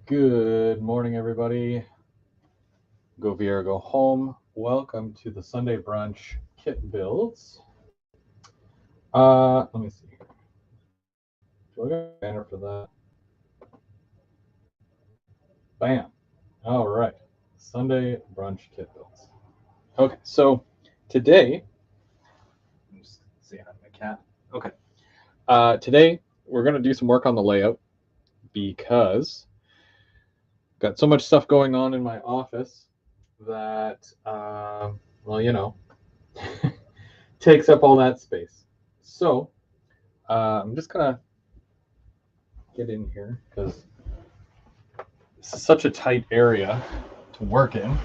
Good morning, everybody. Go Viera, go home. Welcome to the Sunday Brunch Kit Builds. Let me see. Do I got a banner for that? Bam. All right. Sunday Brunch Kit Builds. Okay, so today, I'm just saying hi to my cat. Okay. Today, we're going to do some work on the layout because I've got so much stuff going on in my office that, takes up all that space. So I'm just gonna get in here because this is such a tight area to work in,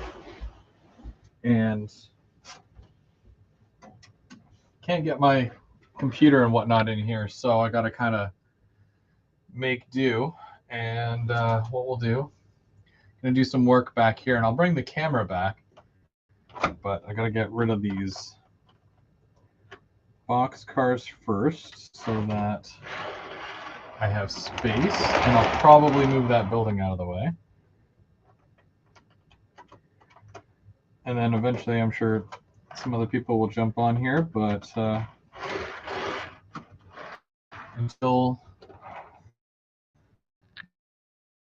and can't get my computer and whatnot in here. So I gotta kind of make do. And what we'll do, I'm gonna do some work back here, and I'll bring the camera back. But I gotta get rid of these box cars first so that I have space, and I'll probably move that building out of the way. And then eventually I'm sure some other people will jump on here, but until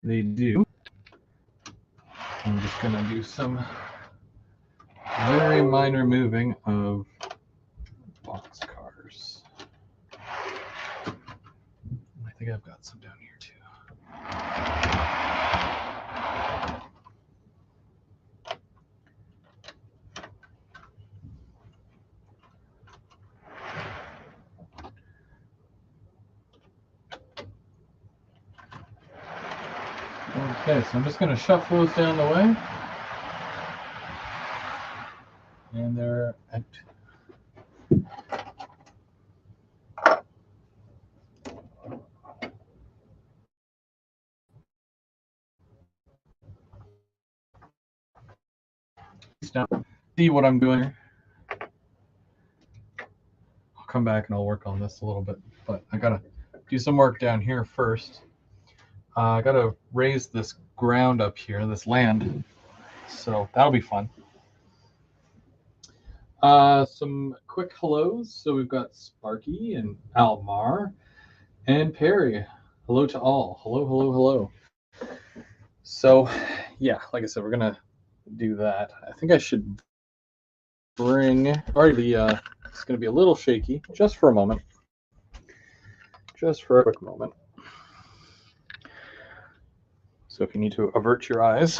they do, I'm just going to do some very minor moving of box cars. I think I've got some down here too. Okay, so I'm just going to shuffle those down the way. And they're out. Now, see what I'm doing here. I'll come back and I'll work on this a little bit, but I gotta do some work down here first. I gotta raise this ground up here, this land, so that'll be fun. Some quick hellos. So we've got Sparky and Almar and Perry. Hello to all. Hello, hello, hello. So, yeah, like I said, we're gonna do that. I think I should bring. It's gonna be a little shaky, just for a moment. Just for a quick moment. So if you need to avert your eyes.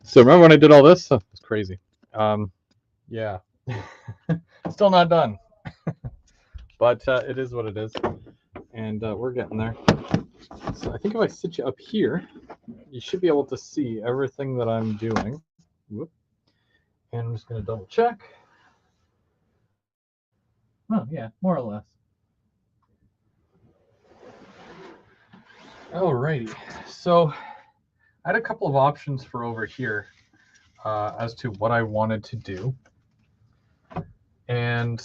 So remember when I did all this? Oh, it's crazy. Yeah, still not done, but it is what it is, and we're getting there. So I think if I sit you up here, you should be able to see everything that I'm doing. Whoop. And I'm just going to double check. Oh, yeah, more or less. Alrighty, so I had a couple of options for over here as to what I wanted to do. And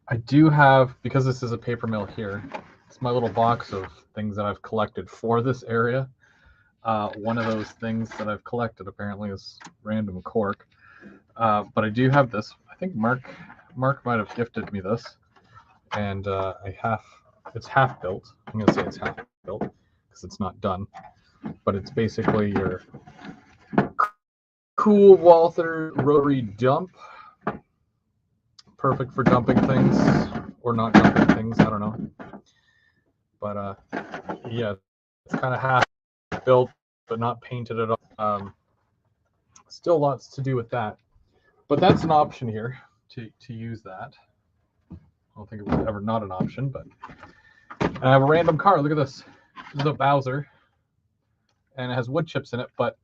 I do have, because this is a paper mill here, it's my little box of things that I've collected for this area. One of those things that I've collected apparently is random cork. But I do have this. I think Mark might have gifted me this. And it's half built. I'm going to say it's half built because it's not done. But it's basically your cool Walther rotary dump. Perfect for dumping things or not dumping things. I don't know. But yeah, it's kind of half built but not painted at all. Still lots to do with that. But that's an option here to use that. I don't think it was ever not an option, but and I have a random car. Look at this. This is a Bowser, and it has wood chips in it. But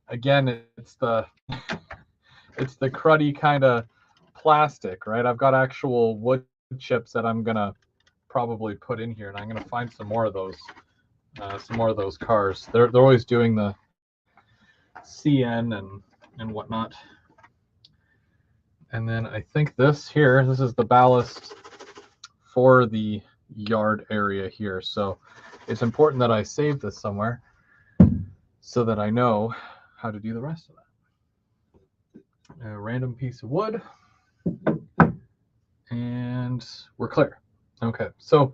again, it's the cruddy kind of plastic, right? I've got actual wood chips that I'm gonna probably put in here, and I'm gonna find some more of those cars. They're always doing the CN and whatnot. And then I think this is the ballast for the yard area here. So it's important that I save this somewhere so that I know how to do the rest of that. A random piece of wood, and we're clear. Okay, so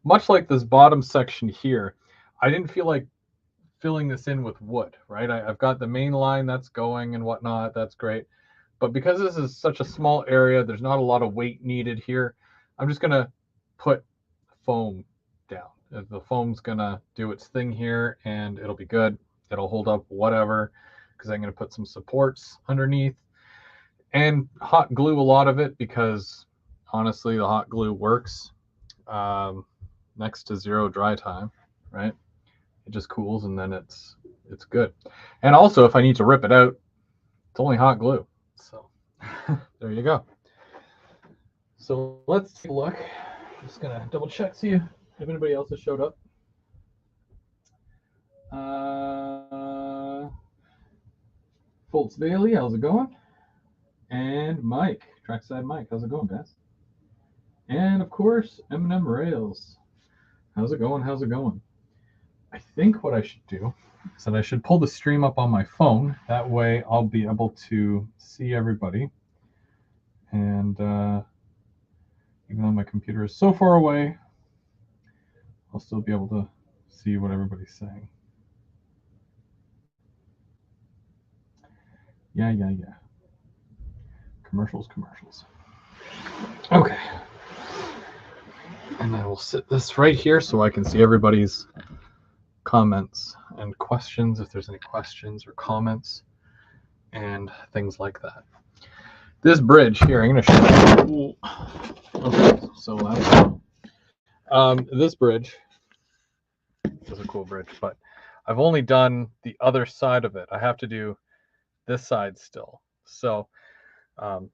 much like this bottom section here, I didn't feel like filling this in with wood, right? I've got the main line that's going and whatnot, that's great. But because this is such a small area, there's not a lot of weight needed here. I'm just gonna put foam down. The foam's gonna do its thing here and it'll be good. It'll hold up whatever, because I'm gonna put some supports underneath and hot glue a lot of it, because honestly, the hot glue works next to zero dry time, right? It just cools and then it's good. And also, if I need to rip it out, it's only hot glue. So there you go. So let's take a look. I'm just gonna double check, see if anybody else has showed up. Foltz Bailey, how's it going? And Mike, Trackside Mike, how's it going, guys? And of course, M&M Rails. How's it going? How's it going? I think what I should do is that I should pull the stream up on my phone. That way I'll be able to see everybody. And even though my computer is so far away, I'll still be able to see what everybody's saying. Yeah. Commercials. Okay. And I will sit this right here so I can see everybody's comments and questions, if there's any questions or comments and things like that. This bridge here, I'm going to show you. Okay, so this bridge is a cool bridge, but I've only done the other side of it. I have to do this side still. So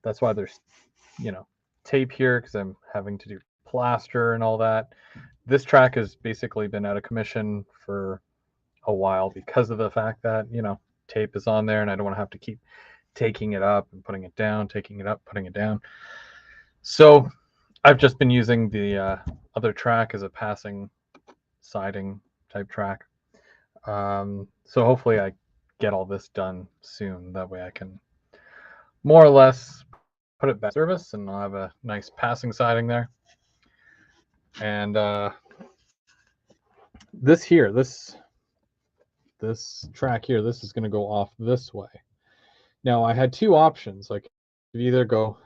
that's why there's, tape here, because I'm having to do plaster and all that. This track has basically been out of commission for a while because of the fact that, tape is on there and I don't want to have to keep taking it up and putting it down, taking it up, putting it down. So I've just been using the other track as a passing siding type track. So hopefully I get all this done soon. That way I can more or less put it back in service and I'll have a nice passing siding there. And this track here, this is going to go off this way. Now I had two options. Like, you either go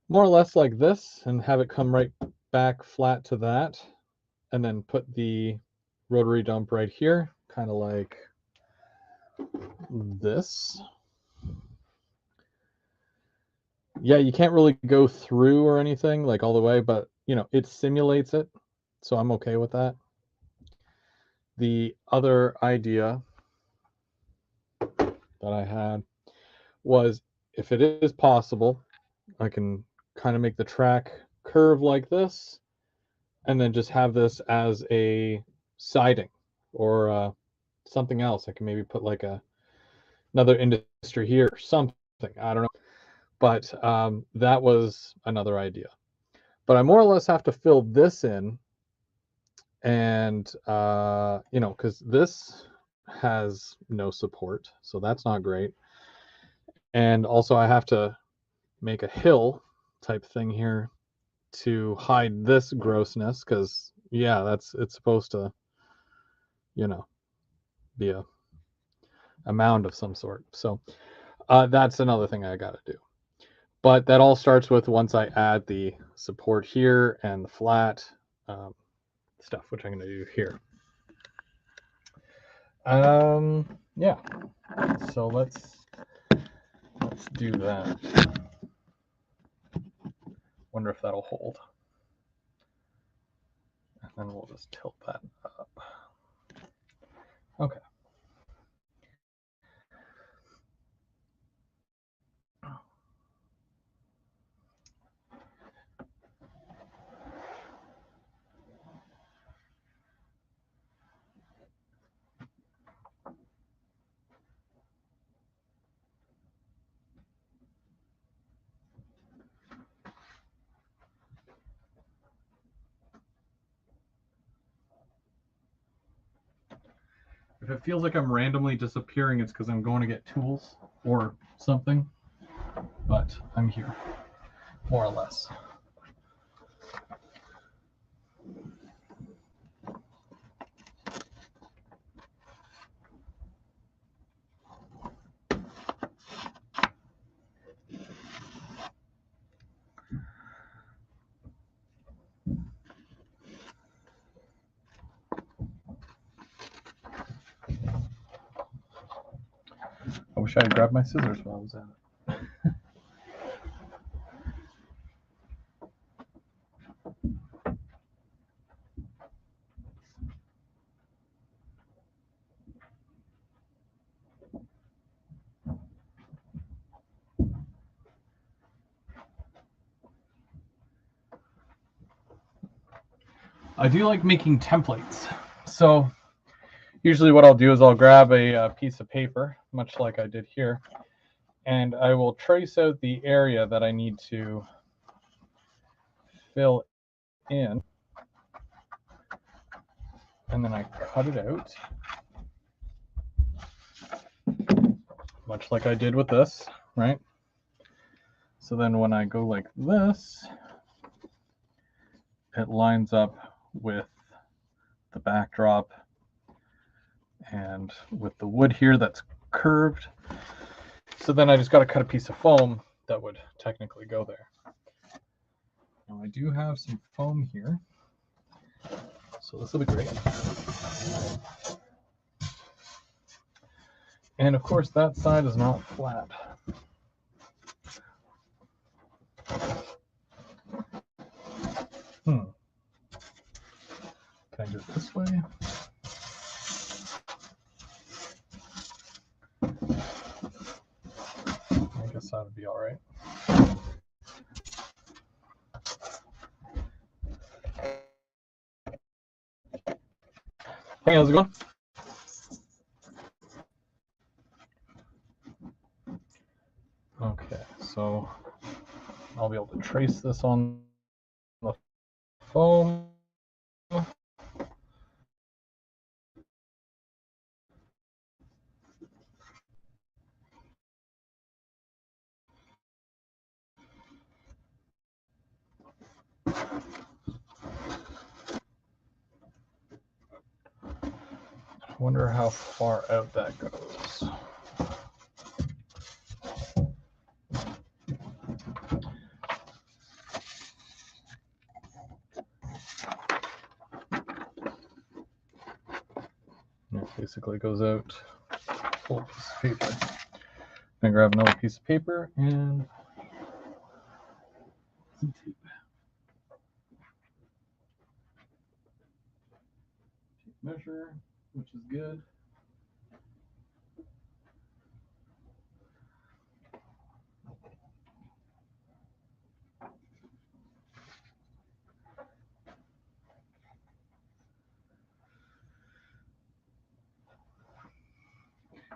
more or less like this and have it come right back flat to that, and then put the rotary dump right here, kind of like this. Yeah, you can't really go through or anything like all the way, but it simulates it, so I'm okay with that. The other idea that I had was, if it is possible, I can kind of make the track curve like this and then just have this as a siding or something else. I can maybe put like another industry here or something. I don't know. But that was another idea. But I more or less have to fill this in, and because this has no support, so that's not great. And also I have to make a hill type thing here to hide this grossness, because it's supposed to be a mound of some sort. So that's another thing I got to do. But that all starts with once I add the support here and the flat stuff, which I'm going to do here. Yeah. So let's do that. Wonder if that'll hold. And then we'll just tilt that up. Okay. If it feels like I'm randomly disappearing, it's because I'm going to get tools or something. But I'm here, more or less. I wish I had grabbed my scissors while I was at it. I do like making templates. So usually what I'll do is I'll grab a piece of paper, much like I did here, and I will trace out the area that I need to fill in, and then I cut it out, much like I did with this, right? So then when I go like this, it lines up with the backdrop and with the wood here that's curved. So then I just got to cut a piece of foam that would technically go there. Now I do have some foam here, so this will be great. And of course that side is not flat. Can I do it this way? I guess that would be all right. Hey, how's it going? Okay, so I'll be able to trace this on the foam. I wonder how far out that goes. It basically goes out full piece of paper. I'm gonna grab another piece of paper and some tape. Tape measure, which is good.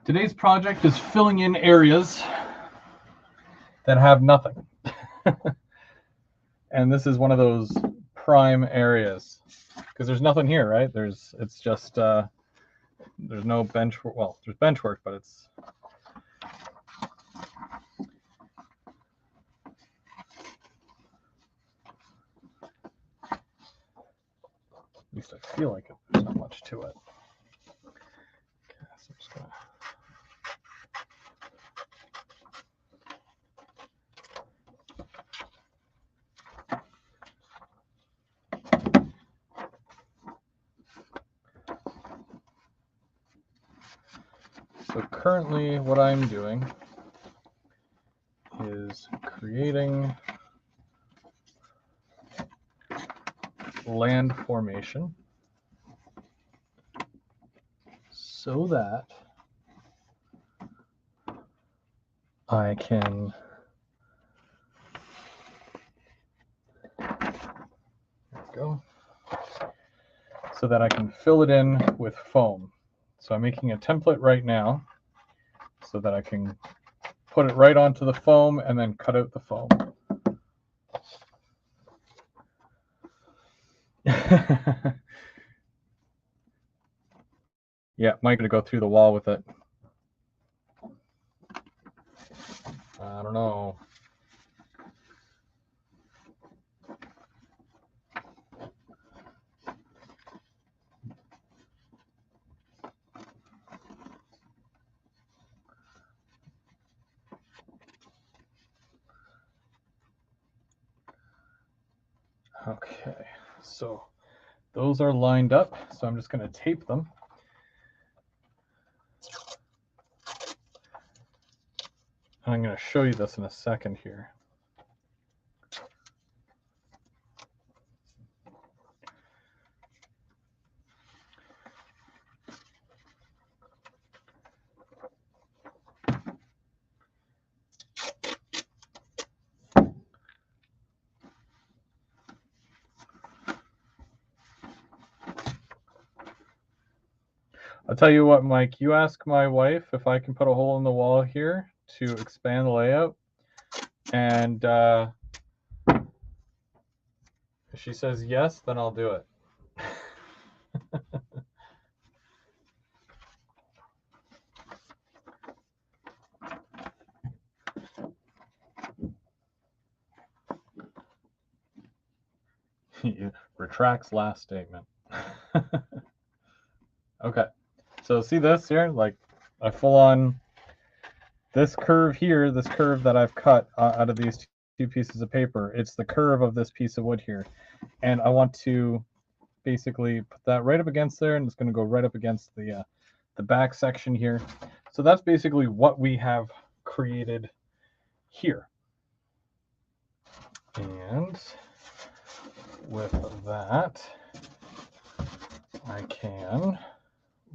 Today's project is filling in areas that have nothing. And this is one of those prime areas because there's nothing here, right? It's just there's no bench, well, there's bench work, but it's at least I feel like there's not much to it. Okay, so I'm just gonna So currently what I'm doing is creating land formation so that I can so that I can fill it in with foam. So I'm making a template right now so that I can put it right onto the foam and then cut out the foam. Yeah, Mike gonna go through the wall with it. I don't know. Okay, so those are lined up. So I'm just gonna tape them. And I'm gonna show you this in a second here. I'll tell you what, Mike, you ask my wife if I can put a hole in the wall here to expand the layout. And if she says yes, then I'll do it. He retracts last statement. Okay, so see this here? Like I full on this curve here, this curve that I've cut out of these two pieces of paper, it's the curve of this piece of wood here. And I want to basically put that right up against there, and it's going to go right up against the back section here. So that's basically what we have created here. And with that, I can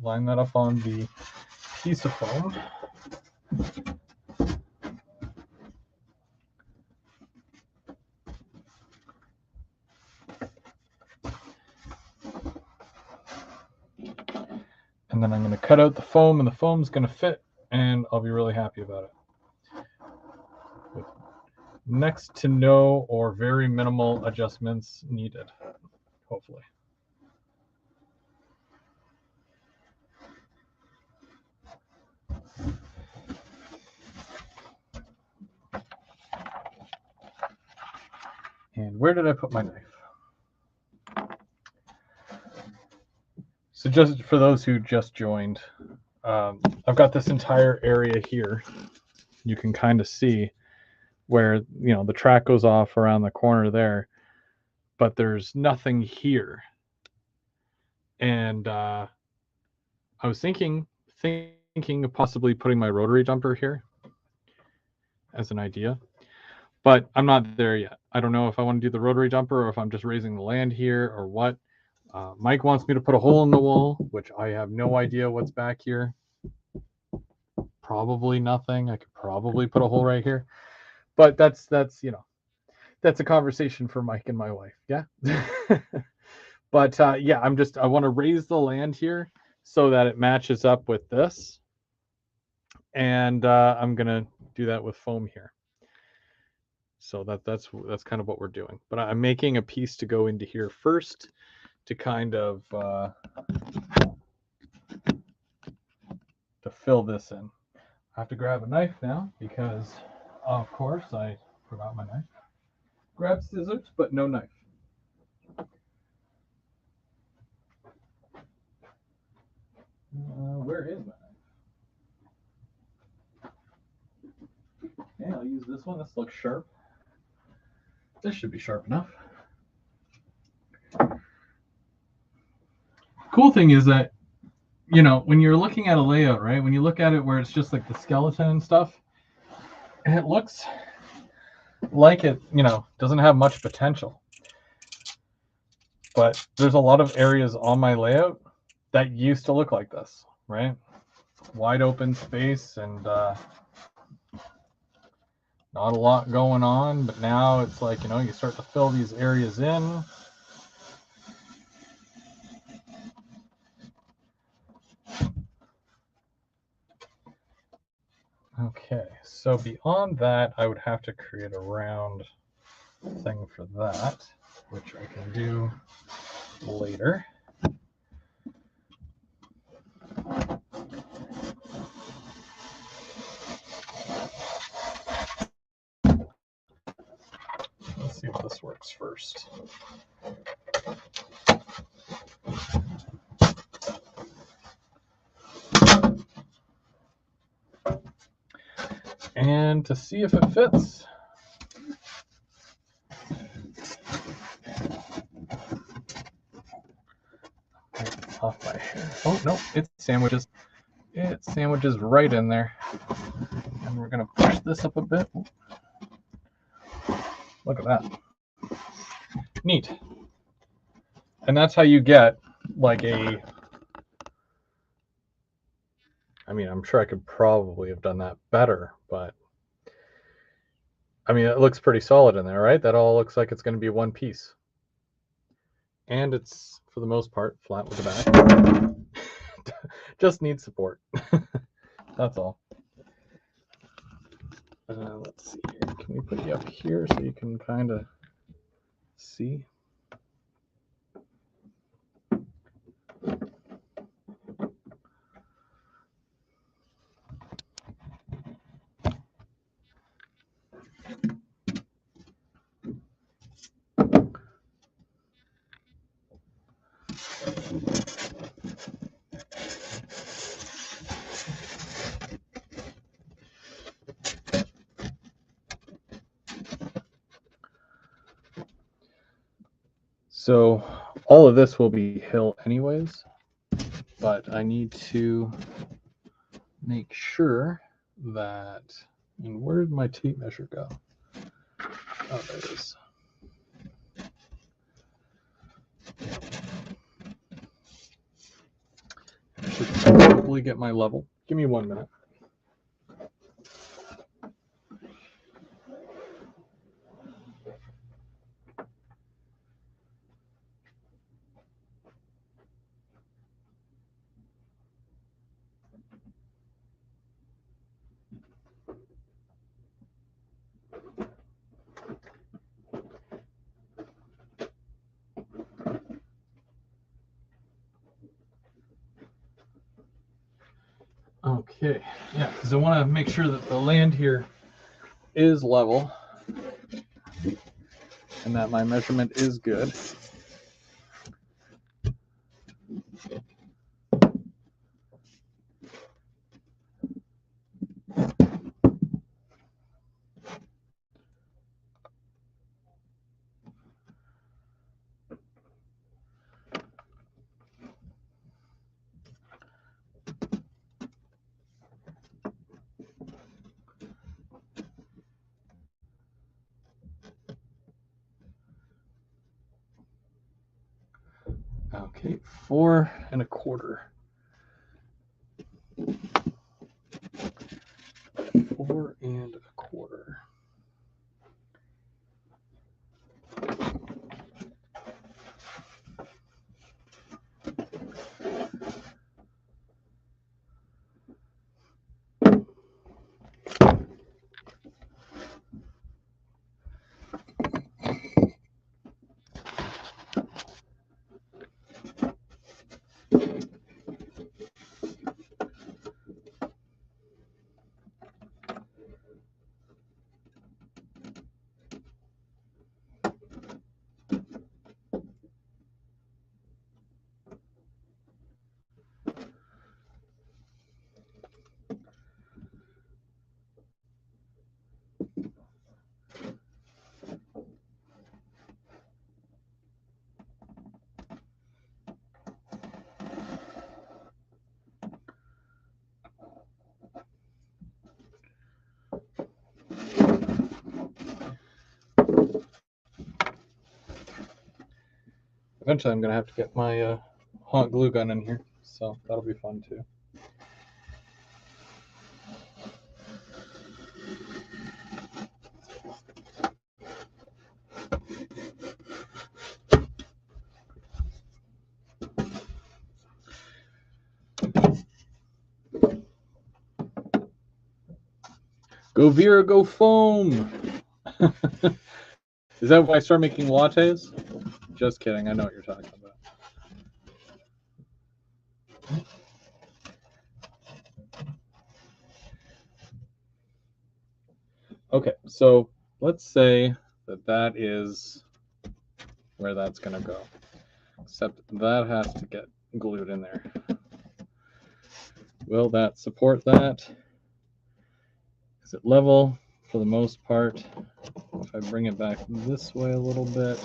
line that up on the piece of foam. And then I'm going to cut out the foam, and the foam's going to fit, and I'll be really happy about it. With next to no or very minimal adjustments needed, hopefully. And where did I put my knife? So just for those who just joined, I've got this entire area here. You can kind of see where, you know, the track goes off around the corner there, but there's nothing here. And I was thinking of possibly putting my rotary jumper here as an idea, but I'm not there yet. I don't know if I want to do the rotary jumper or if I'm just raising the land here or what. Mike wants me to put a hole in the wall, which I have no idea what's back here. Probably nothing. I could probably put a hole right here, but that's you know, that's a conversation for Mike and my wife. Yeah. But yeah, I want to raise the land here so that it matches up with this, and I'm gonna do that with foam here. So that's kind of what we're doing. But I'm making a piece to go into here first to kind of to fill this in. I have to grab a knife now because, of course, I forgot my knife. Grab scissors, but no knife. Where is my knife? Okay, I'll use this one. This looks sharp. This should be sharp enough. Cool thing is that, you know, when you're looking at a layout, right? When you look at it where it's just like the skeleton and stuff, it looks like it, you know, doesn't have much potential. But there's a lot of areas on my layout that used to look like this, right? Wide open space and not a lot going on, but now it's like, you know, you start to fill these areas in. Okay, so beyond that, I would have to create a round thing for that, which I can do later. how this works first. And to see if it fits, off my hair. Oh no, it sandwiches right in there. And we're gonna push this up a bit. Look at that. Neat. And that's how you get like a, I mean, I'm sure I could probably have done that better, but I mean, it looks pretty solid in there, right? That all looks like it's going to be one piece. And it's, for the most part, flat with the back. Just needs support. That's all. Let's see here. Can we put you up here so you can kind of see? So all of this will be hill anyways, but I need to make sure that, and where did my tape measure go? Oh, there it is. I should probably get my level. Give me 1 minute. Okay, yeah, because I want to make sure that the land here is level and that my measurement is good. Okay, 4 1/4. 4 1/4. Eventually I'm going to have to get my hot glue gun in here, so that'll be fun too. Go Vera, go foam! Is that why I start making lattes? Just kidding, I know what you're talking about. Okay, so let's say that is where that's going to go. Except that has to get glued in there. Will that support that? Is it level? For the most part. If I bring it back this way a little bit,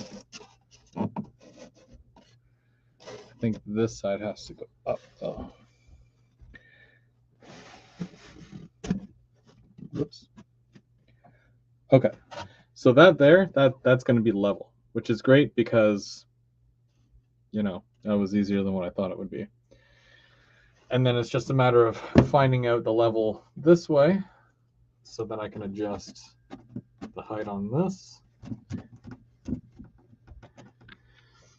I think this side has to go up though. Whoops. Okay, so that's going to be level, which is great because, you know, that was easier than what I thought it would be. And then it's just a matter of finding out the level this way so that I can adjust the height on this.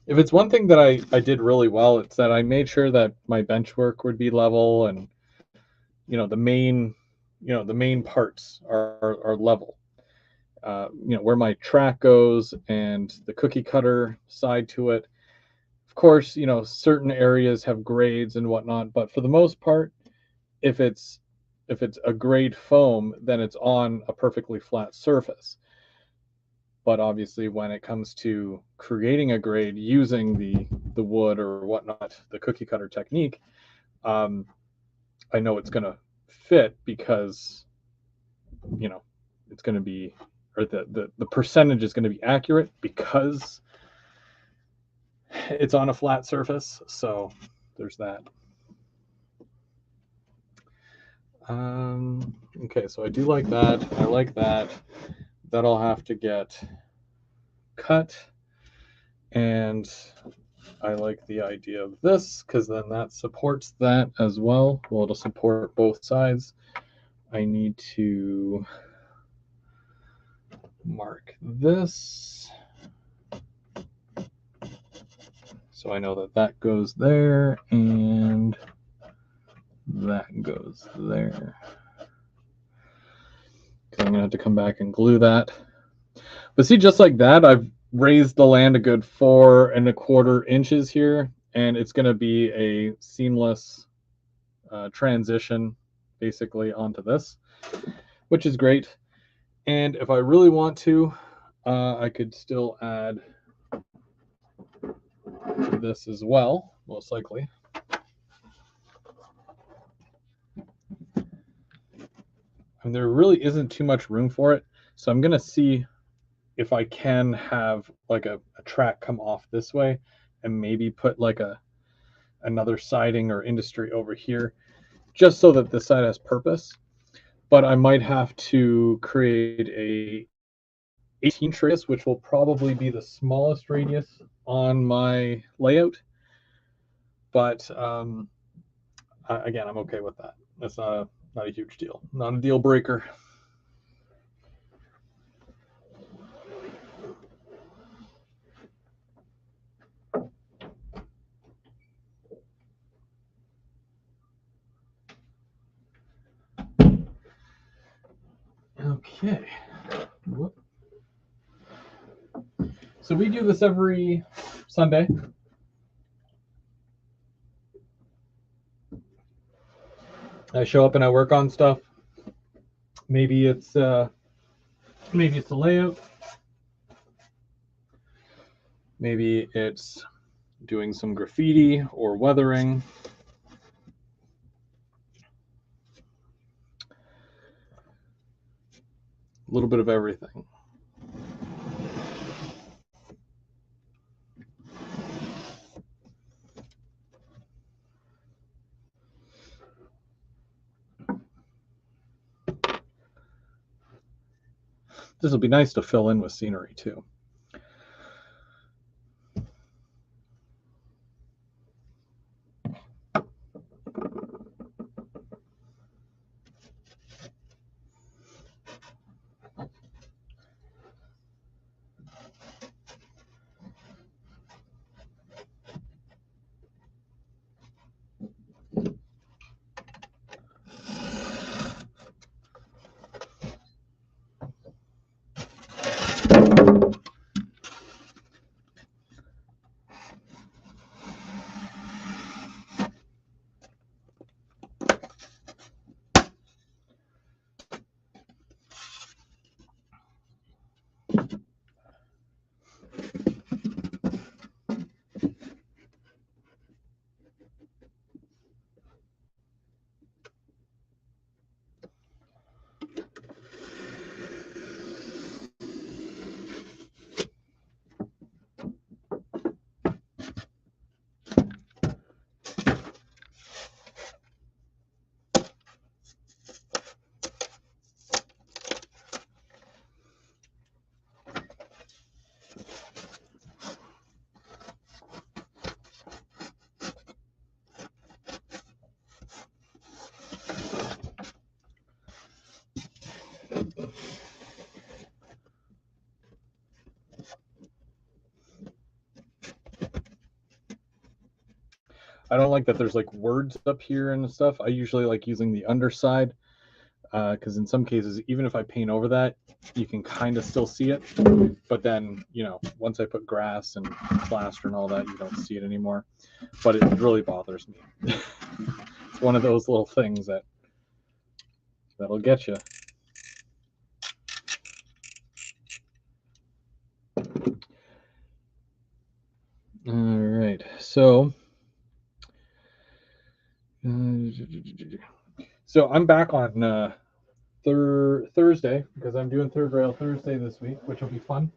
If it's one thing that I did really well, it's that I made sure that my bench work would be level, and you know the main parts are level. You know, where my track goes and the cookie cutter side to it. Of course, you know, certain areas have grades and whatnot, but for the most part, if it's a grade foam, then it's on a perfectly flat surface. But obviously, when it comes to creating a grade using the wood or whatnot, the cookie cutter technique, I know it's going to fit because, you know, it's going to be, or the percentage is going to be accurate because it's on a flat surface. So there's that. Okay, so I do like that. I like that. That'll have to get cut. And I like the idea of this because then that supports that as well. Well, it'll support both sides. I need to mark this so I know that that goes there and that goes there. I'm gonna have to come back and glue that. But see, just like that, I've raised the land a good 4¼ inches here, and it's gonna be a seamless transition basically onto this, which is great. And if I really want to, I could still add this as well, most likely. And there really isn't too much room for it, so I'm gonna see if I can have like a track come off this way and maybe put like another siding or industry over here, just so that this side has purpose. But I might have to create a 18 radius, which will probably be the smallest radius on my layout. But again, I'm okay with that. That's not a huge deal, not a deal breaker. Okay. Whoop. So we do this every Sunday. I show up and I work on stuff. Maybe it's the layout. Maybe it's doing some graffiti or weathering. A little bit of everything. This will be nice to fill in with scenery too. I don't like that there's like words up here and stuff. I usually like using the underside because in some cases, even if I paint over that, you can kind of still see it. But then, you know, once I put grass and plaster and all that, you don't see it anymore. But it really bothers me. It's one of those little things that'll get you. All right, so I'm back on Thursday because I'm doing Third Rail Thursday this week, which will be fun.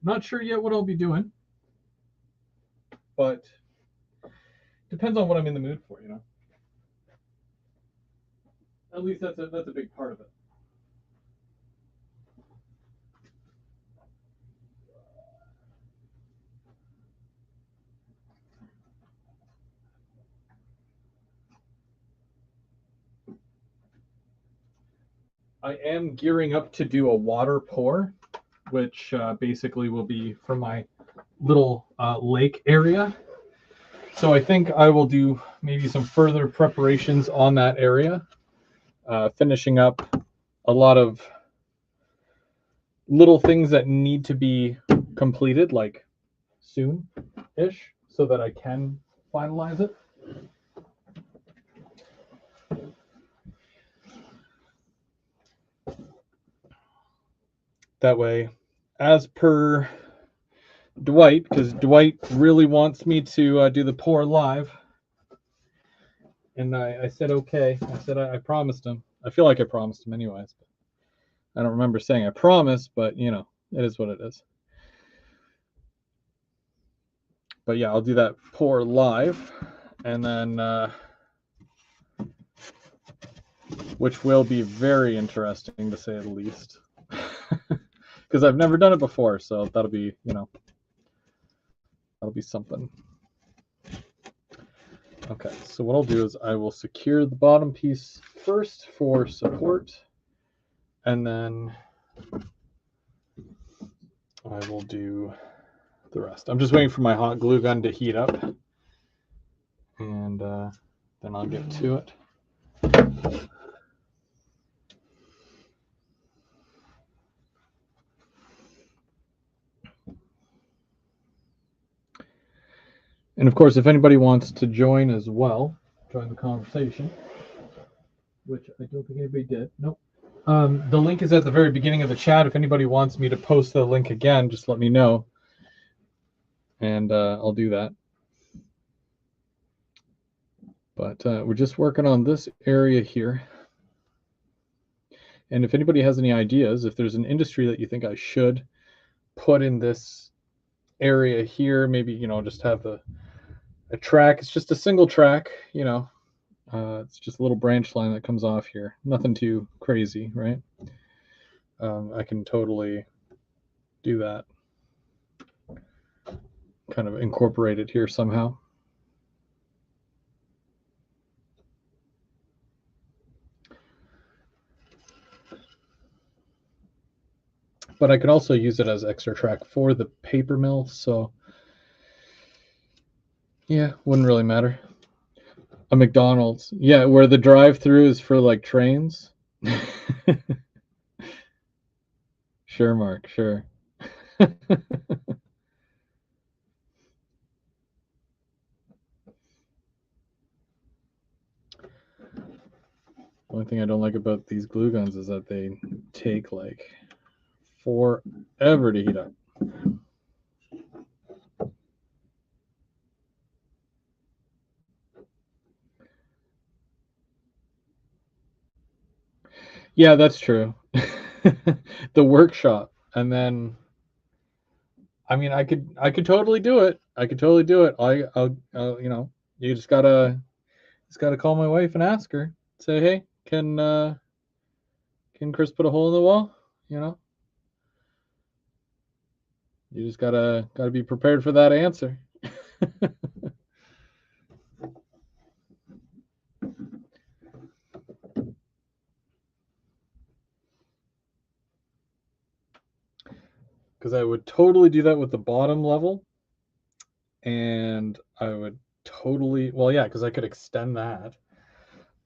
Not sure yet what I'll be doing, but depends on what I'm in the mood for, you know. At least that's a big part of it. I am gearing up to do a water pour, which basically will be for my little lake area. So I think I will do maybe some further preparations on that area, finishing up a lot of little things that need to be completed, like soon-ish, so that I can finalize it. That way, as per Dwight, because Dwight really wants me to do the pour live, and I said okay. I said I promised him. I feel like I promised him anyways. But I don't remember saying I promised, but you know, it is what it is. But yeah, I'll do that pour live, and then which will be very interesting to say the least, because I've never done it before, so that'll be, you know, that'll be something. Okay, so what I'll do is I will secure the bottom piece first for support, and then I will do the rest. I'm just waiting for my hot glue gun to heat up, and then I'll get to it. And of course, if anybody wants to join as well, join the conversation, which I don't think anybody did. Nope. The link is at the very beginning of the chat. If anybody wants me to post the link again, just let me know, and I'll do that. But we're just working on this area here. And if anybody has any ideas, if there's an industry that you think I should put in this area here, maybe, you know, just have a track. It's just a single track, you know. It's just a little branch line that comes off here. Nothing too crazy, right? I can totally do that. Kind of incorporate it here somehow. But I could also use it as extra track for the paper mill, so yeah, wouldn't really matter. A McDonald's, yeah, where the drive-through is for like trains. Sure, Mark, sure. Only thing I don't like about these glue guns is that they take like forever to heat up. Yeah, that's true. The workshop, and then I mean, I could totally do it. I could totally do it. I'll you know, you just gotta call my wife and ask her. Say, hey, can Chris put a hole in the wall? You know, you just gotta be prepared for that answer. Because I would totally do that with the bottom level, and I would totally, well, yeah, because I could extend that.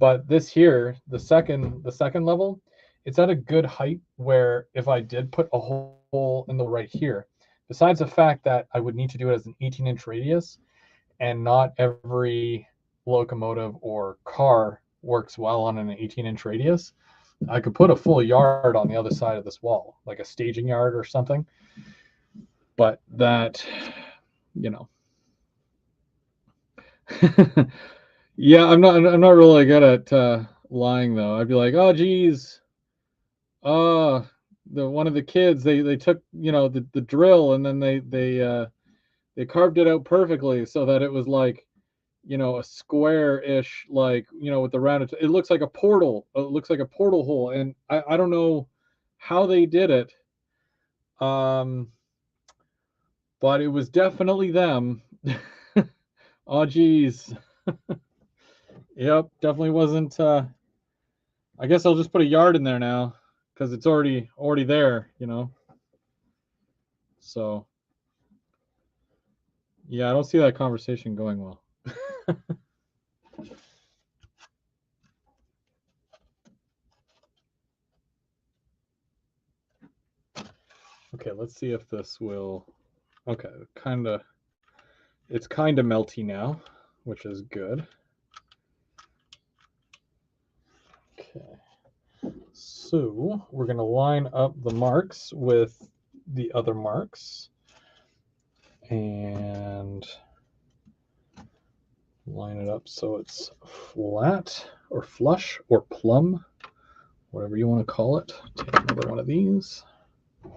But this here, the second level, it's at a good height where if I did put a hole in the right here, besides the fact that I would need to do it as an 18-inch radius, and not every locomotive or car works well on an 18-inch radius, I could put a full yard on the other side of this wall, like a staging yard or something. But that, you know. Yeah, I'm not really good at lying though. I'd be like, oh geez, one of the kids, they took, you know, the drill, and then they carved it out perfectly so that it was like, you know, a square-ish, like, you know, with the rounded, it looks like a portal. It looks like a portal hole, and I don't know how they did it. But it was definitely them. Oh geez. Yep, definitely wasn't. I guess I'll just put a yard in there now because it's already there, you know. So yeah, I don't see that conversation going well. Okay, let's see if this will. Okay, it's kind of melty now, which is good. Okay, so we're going to line up the marks with the other marks and line it up so it's flat or flush or plumb, whatever you want to call it. Take another one of these. And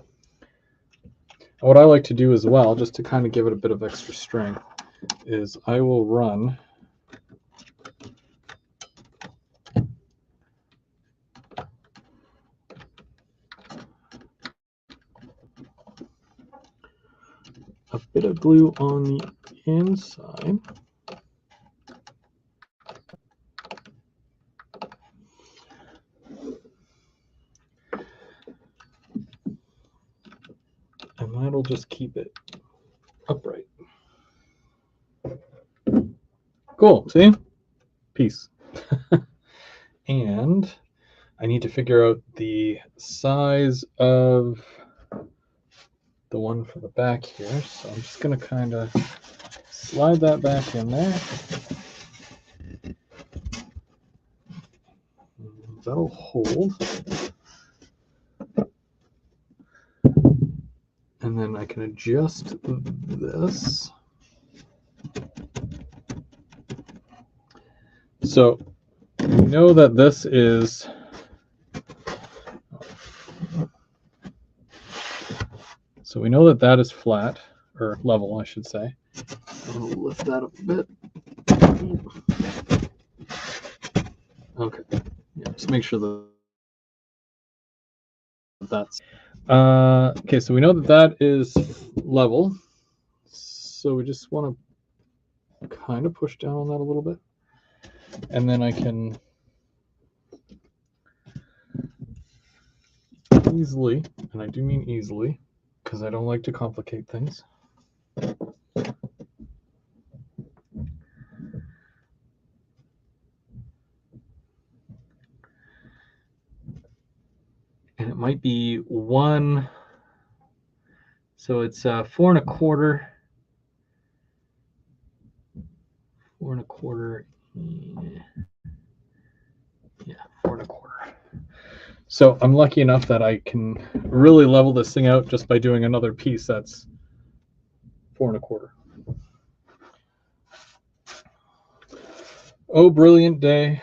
what I like to do as well, just to kind of give it a bit of extra strength, is I will run a bit of glue on the inside. And that'll just keep it upright. Cool, see? Peace. And I need to figure out the size of the one for the back here. So I'm just going to kind of slide that back in there. That'll hold. And then I can adjust this. So we know that this is that is flat, or level, I should say. I'll lift that up a bit. Okay. Yeah, just make sure that that's okay. So we know that that is level. So we just want to kind of push down on that a little bit, and then I can easily, and I do mean easily, because I don't like to complicate things. And it might be one, so it's 4 1/4, 4 1/4, yeah, 4 1/4. So I'm lucky enough that I can really level this thing out just by doing another piece that's 4 1/4. Oh, brilliant day.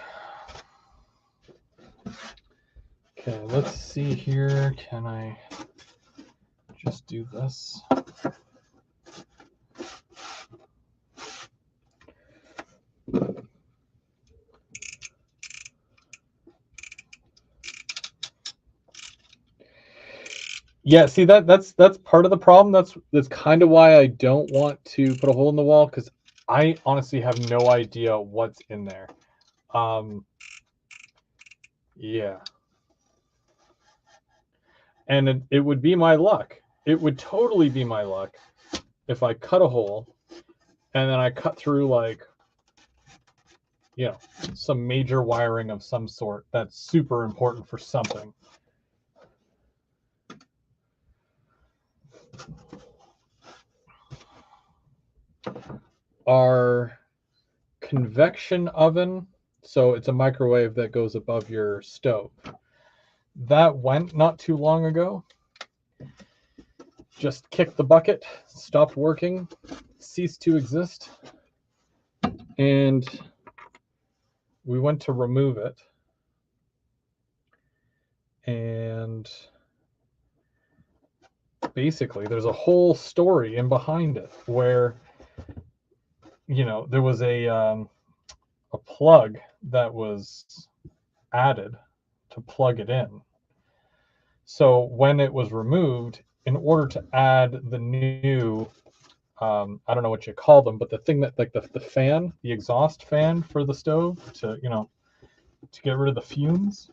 Okay, let's see here. Can I just do this? Yeah, see, that's part of the problem. That's kind of why I don't want to put a hole in the wall, because I honestly have no idea what's in there. Yeah. And it would be my luck. It would totally be my luck if I cut a hole and then I cut through like, you know, some major wiring of some sort that's super important for something. Our convection oven, so it's a microwave that goes above your stove, that went not too long ago. Just kicked the bucket, stopped working, ceased to exist, and we went to remove it. And basically, there's a whole story in behind it where, you know, there was a plug that was added to plug it in. So when it was removed, in order to add the new, I don't know what you call them, but the thing that, like the fan, the exhaust fan for the stove to, you know, to get rid of the fumes,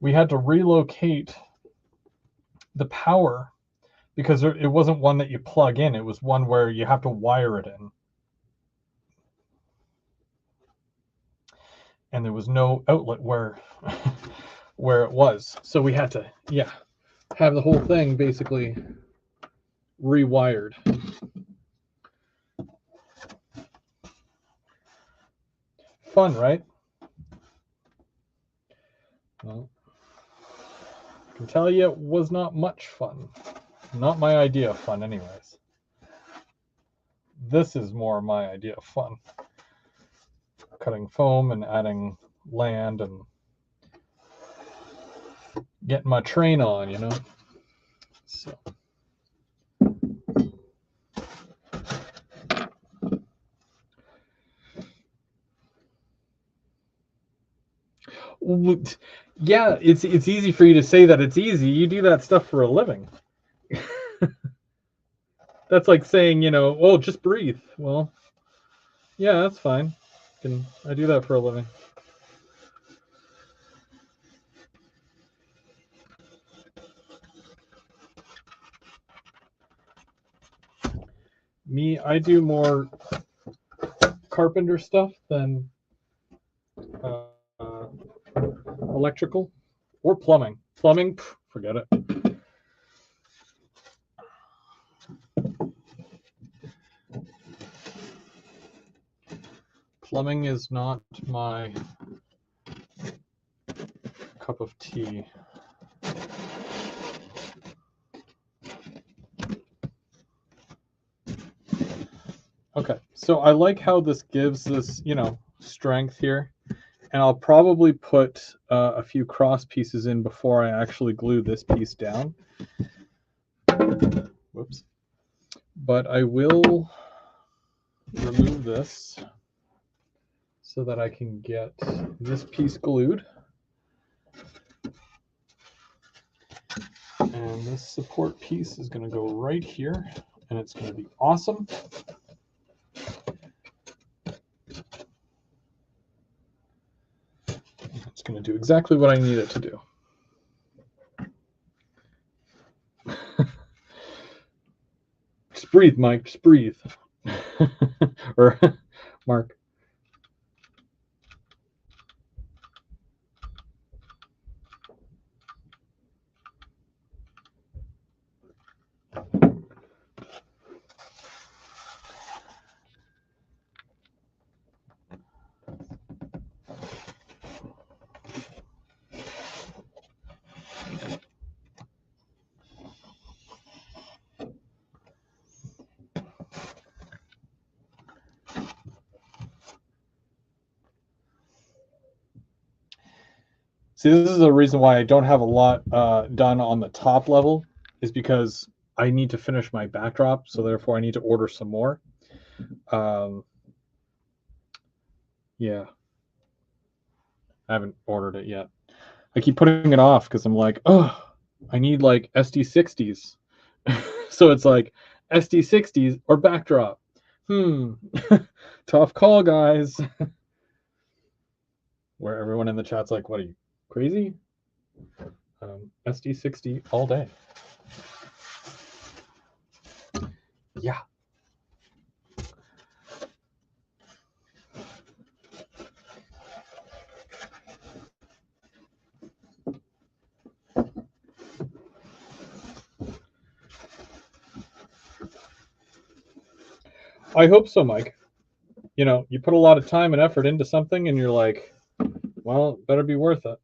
we had to relocate the power because it wasn't one that you plug in. It was one where you have to wire it in. And there was no outlet where where it was. So we had to, yeah, have the whole thing basically rewired. Fun, right? Well, I can tell you it was not much fun. Not my idea of fun, anyways. This is more my idea of fun. Cutting foam and adding land and getting my train on, you know? So. Yeah, it's easy for you to say that it's easy. You do that stuff for a living. That's like saying, you know, oh, just breathe. Well, yeah, that's fine. I do that for a living. Me, I do more carpenter stuff than electrical or plumbing. Plumbing, pff, forget it. Plumbing is not my cup of tea. Okay, so I like how this gives this, you know, strength here. And I'll probably put a few cross pieces in before I actually glue this piece down. Whoops. But I will remove this so that I can get this piece glued. And this support piece is going to go right here, and it's going to be awesome. It's going to do exactly what I need it to do. Just breathe, Mike. Just breathe. Or Mark. See, this is the reason why I don't have a lot done on the top level, is because I need to finish my backdrop, so therefore I need to order some more. Yeah. I haven't ordered it yet. I keep putting it off because I'm like, oh, I need like SD60s. So it's like SD60s or backdrop. Tough call, guys. Where everyone in the chat's like, what are you, crazy? SD60 all day. Yeah. I hope so, Mike. You know, you put a lot of time and effort into something, and you're like, well, it better be worth it.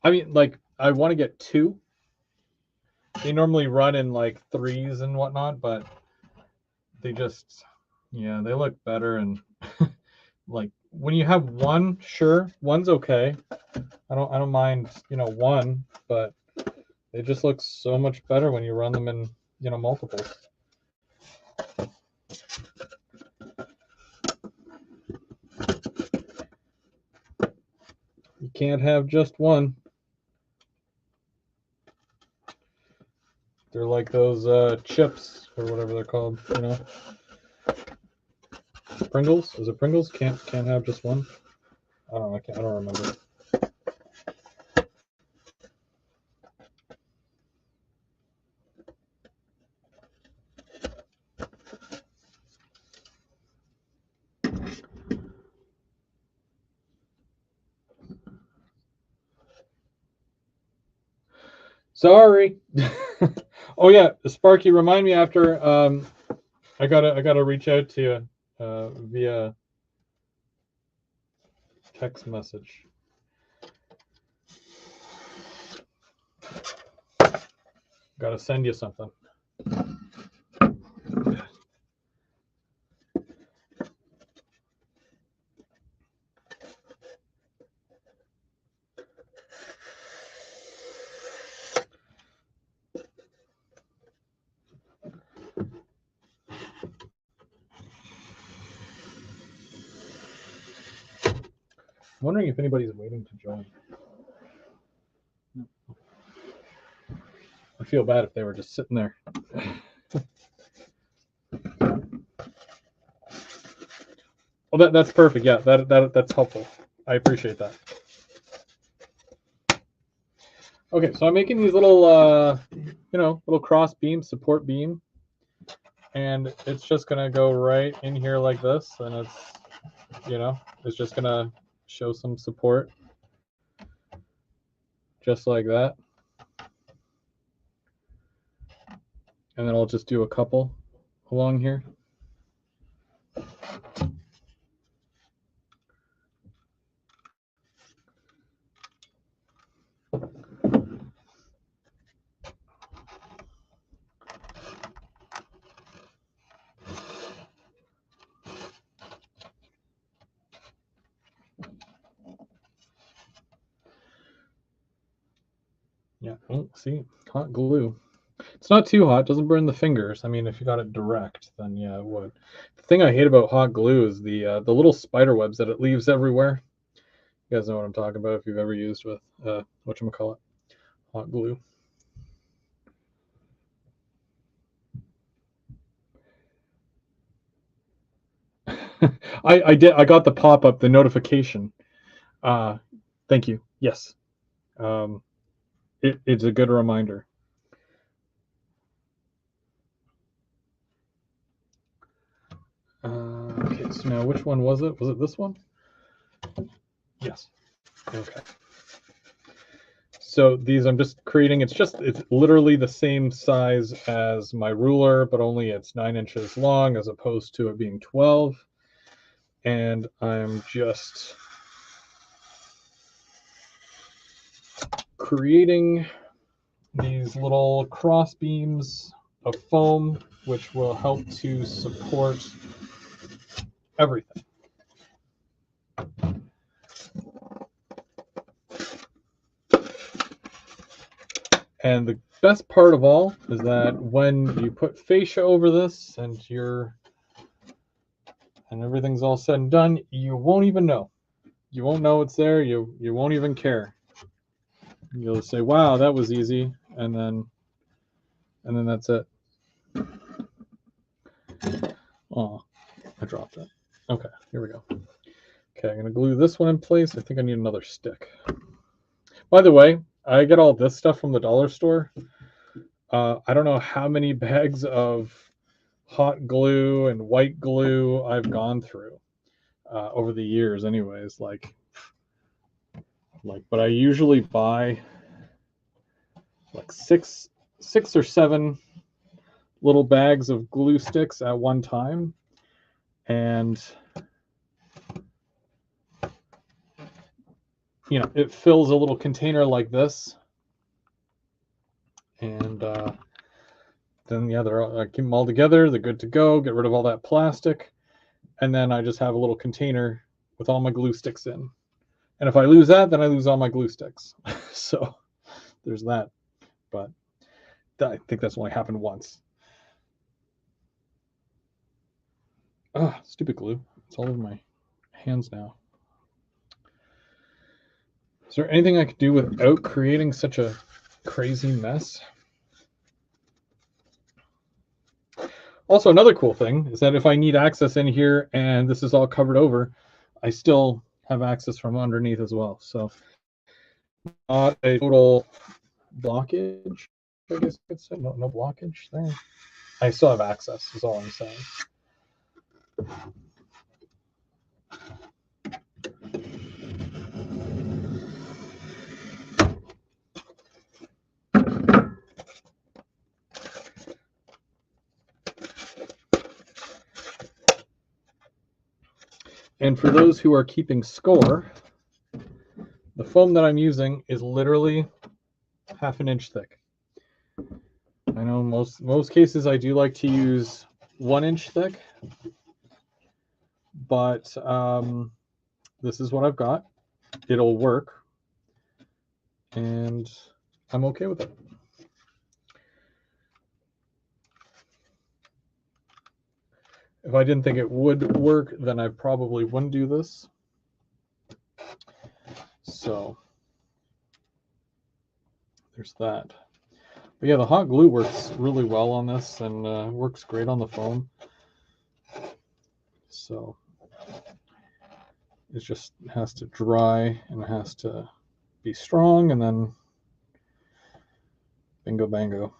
I mean, like, I want to get 2. They normally run in like 3s and whatnot, but they just, yeah, they look better. And like when you have 1, sure, 1's okay. I don't mind, you know, 1, but they just look so much better when you run them in, you know, multiples. You can't have just 1. They're like those chips or whatever they're called, you know. Pringles? Is it Pringles? Can't have just 1. I don't know. I don't remember. Sorry. Oh yeah, Sparky, remind me after. I gotta reach out to you via text message. Gotta send you something. I'm wondering if anybody's waiting to join. I feel bad if they were just sitting there. Well, that's perfect. Yeah, that's helpful. I appreciate that. Okay, so I'm making these little, you know, little cross beam, support beam, and it's just gonna go right in here like this, and it's, you know, it's just gonna show some support, just like that, and then I'll just do a couple along here. Yeah, oh, see, hot glue. It's not too hot, doesn't burn the fingers. I mean, if you got it direct, then yeah, it would. The thing I hate about hot glue is the little spider webs that it leaves everywhere. You guys know what I'm talking about if you've ever used with whatchamacallit, hot glue. I did. I got the pop up, the notification. Thank you. Yes, it's a good reminder. Okay, so now which one was it? Was it this one? Yes. Okay. So these I'm just creating. It's literally the same size as my ruler, but only it's 9 inches long as opposed to it being 12. And I'm just creating these little cross beams of foam, which will help to support everything. And the best part of all is that when you put fascia over this and everything's all said and done, you won't even know. You won't know it's there. You won't even care. You'll say, "Wow, that was easy," and then that's it. Oh, I dropped it. Okay, here we go. Okay, I'm gonna glue this one in place. I think I need another stick. By the way, I get all this stuff from the dollar store. I don't know how many bags of hot glue and white glue I've gone through over the years. Anyways, but I usually buy like six or seven little bags of glue sticks at one time, and it fills a little container like this, and then I keep them all together. They're good to go. Get rid of all that plastic, and then I just have a little container with all my glue sticks in. And if I lose that, then I lose all my glue sticks. So there's that. But I think that's only happened once. Oh, stupid glue. It's all over my hands now. Is there anything I could do without creating such a crazy mess? Also, another cool thing is that if I need access in here and this is all covered over, I still have access from underneath as well. So not a total blockage, I guess you could say. No blockage there. I still have access, is all I'm saying. And for those who are keeping score, the foam that I'm using is literally half an inch thick. I know most cases I do like to use 1 inch thick, but this is what I've got. It'll work, and I'm okay with it. If I didn't think it would work, then I probably wouldn't do this. So there's that. But yeah, the hot glue works really well on this, and works great on the foam. So it just has to dry and it has to be strong, and then bingo bango.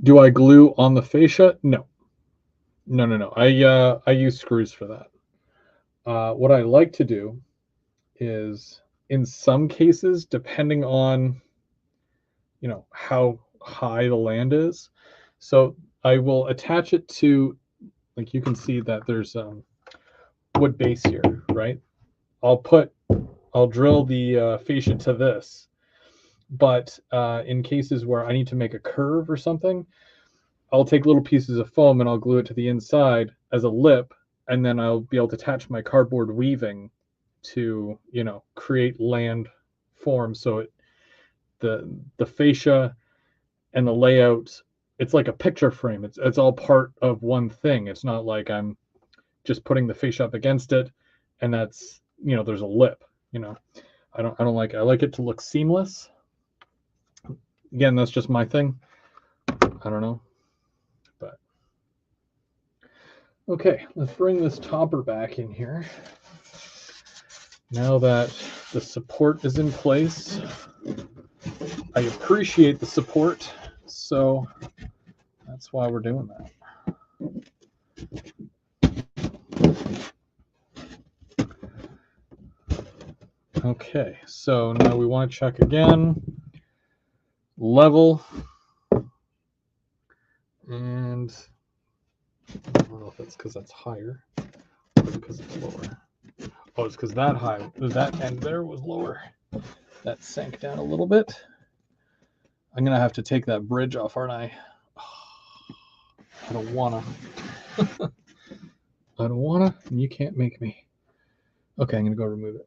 Do I glue on the fascia? No. I use screws for that. What I like to do is, in some cases, depending on how high the land is, so I will attach it to, like, you can see that there's wood base here, right? I'll drill the fascia to this, but in cases where I need to make a curve or something, I'll take little pieces of foam and I'll glue it to the inside as a lip, and then I'll be able to attach my cardboard weaving to create land form. So the fascia and the layout, it's like a picture frame. It's all part of one thing. It's not like I'm just putting the fascia up against it and that's there's a lip. I like it to look seamless. Again, that's just my thing. I don't know. But okay, let's bring this topper back in here. Now that the support is in place, I appreciate the support, so that's why we're doing that. Okay, so now we want to check again. Level. And I don't know if it's because that's higher or because it's lower. Oh, it's because that end there was lower. That sank down a little bit. I'm gonna have to take that bridge off, aren't I? I don't wanna. I don't wanna, and you can't make me. Okay, I'm gonna go remove it.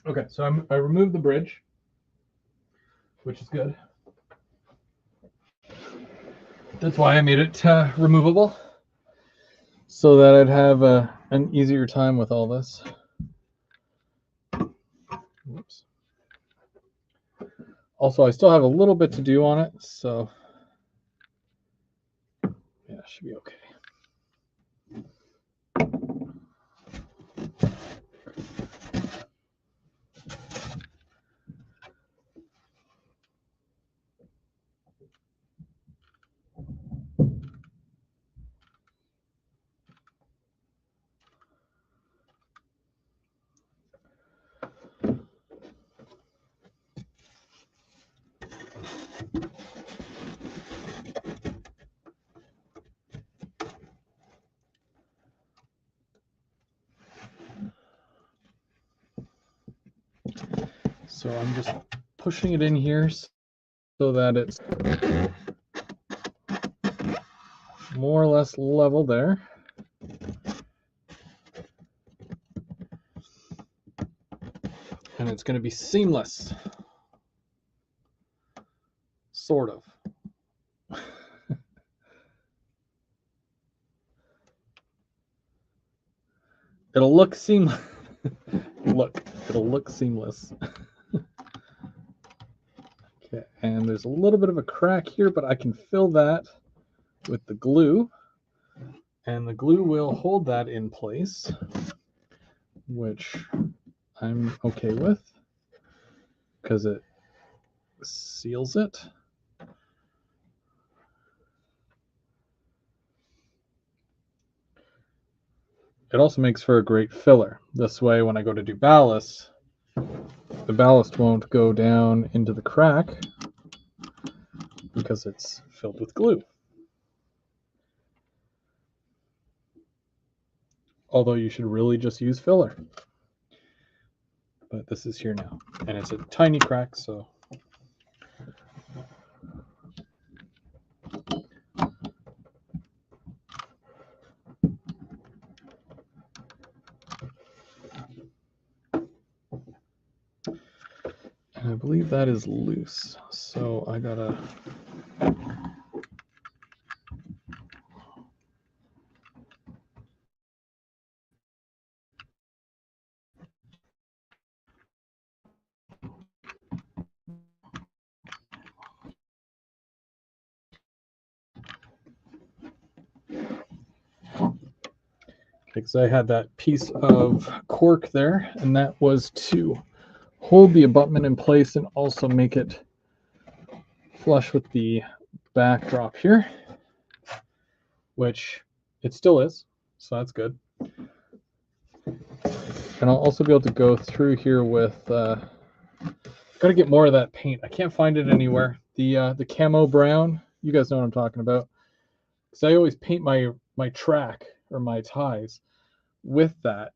Okay, so I removed the bridge, which is good. That's why I made it removable, so that I'd have an easier time with all this. Whoops. Also, I still have a little bit to do on it, so yeah, it should be okay. So I'm just pushing it in here so that it's more or less level there. And it's going to be seamless. Sort of. It'll look seamless. It'll look seamless. Okay, and there's a little bit of a crack here, but I can fill that with the glue. And the glue will hold that in place, which I'm okay with because it seals it. It also makes for a great filler. This way, when I go to do ballast, the ballast won't go down into the crack because it's filled with glue. Although you should really just use filler. But this is here now. And it's a tiny crack, so and I believe that is loose. So I gotta because I had that piece of cork there, and that was to hold the abutment in place and also make it flush with the backdrop here, which it still is, so that's good. And I'll also be able to go through here with gotta get more of that paint. I can't find it anywhere. The camo brown, you guys know what I'm talking about, because I always paint my track or my ties with that,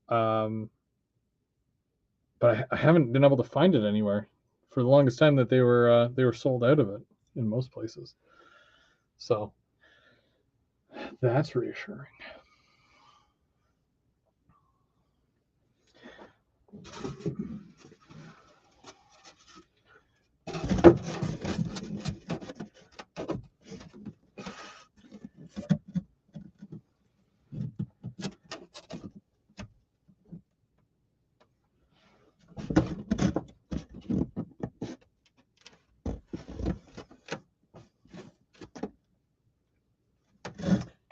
but I haven't been able to find it anywhere for the longest time. That they were sold out of it in most places, so that's reassuring.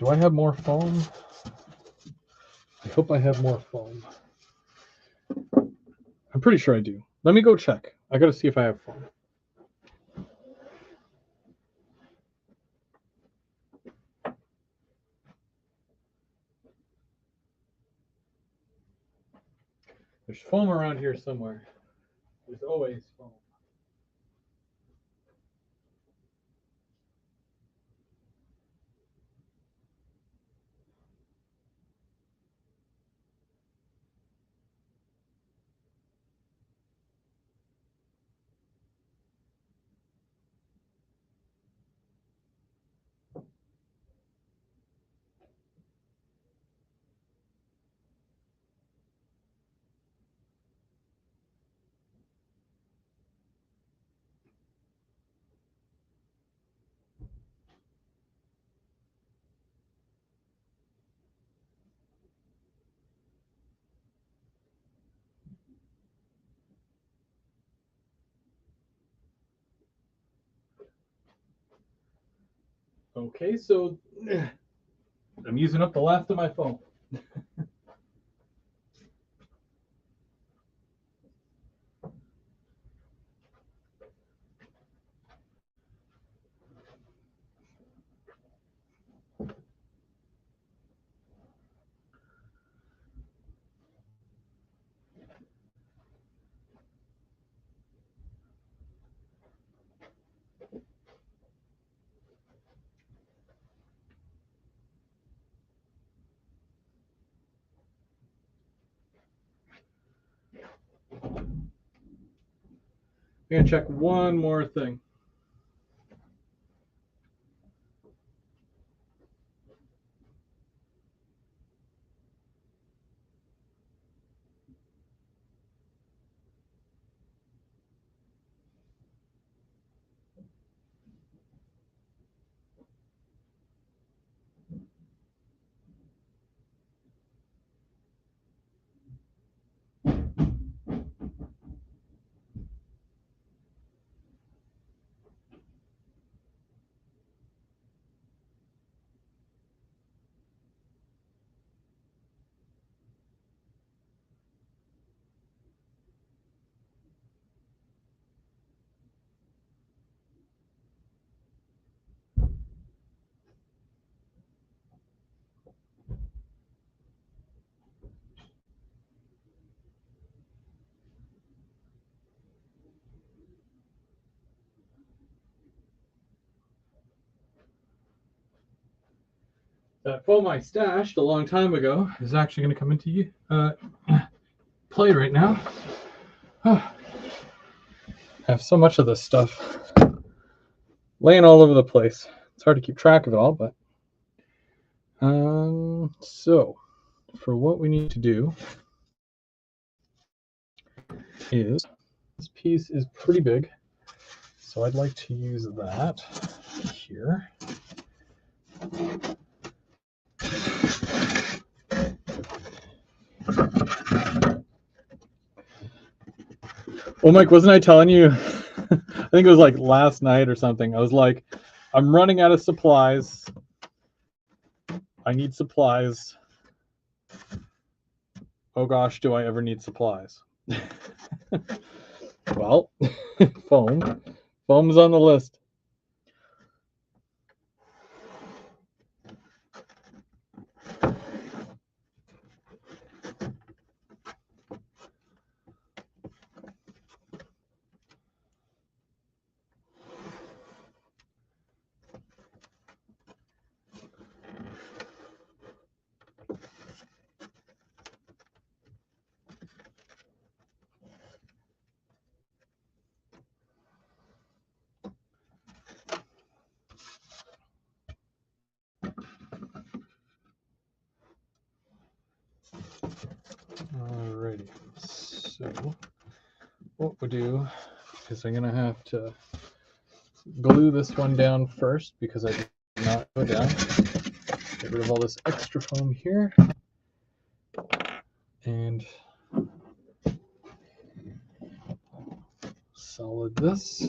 Do I have more foam? I hope I have more foam. I'm pretty sure I do. Let me go check. I gotta see if I have foam. There's foam around here somewhere. There's always foam. Okay, so I'm using up the last of my foam. I'm gonna check one more thing. That foam I stashed a long time ago is actually going to come into play right now. I have so much of this stuff laying all over the place. It's hard to keep track of it all, but so for what we need to do is, this piece is pretty big, so I'd like to use that here. Well, Mike, wasn't I telling you? I think it was like last night or something. I was like, I'm running out of supplies. I need supplies. Oh gosh, do I ever need supplies? Well, foam. Foam's on the list. Alrighty, so what we'll do is I'm gonna have to glue this one down first because I did not go down. Get rid of all this extra foam here. And solid this.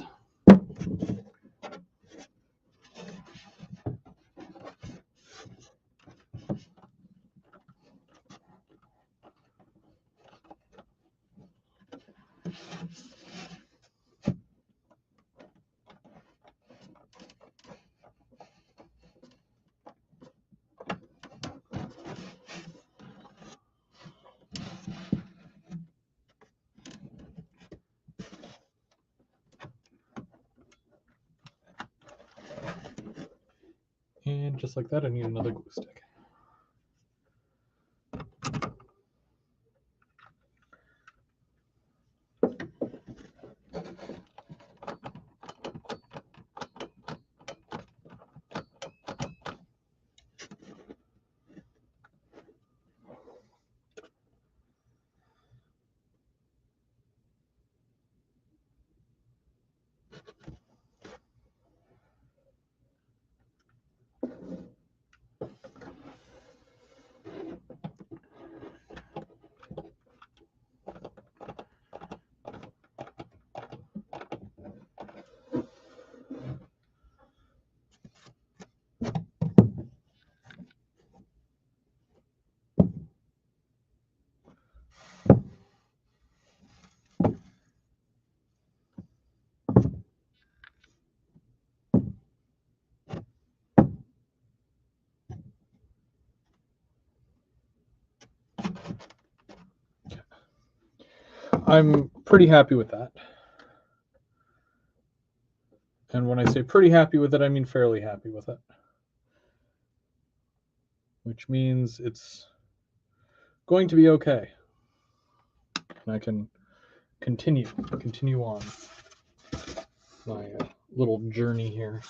And just like that, I need another glue stick. I'm pretty happy with that. And when I say pretty happy with it, I mean fairly happy with it. Which means it's going to be okay. And I can continue on my little journey here.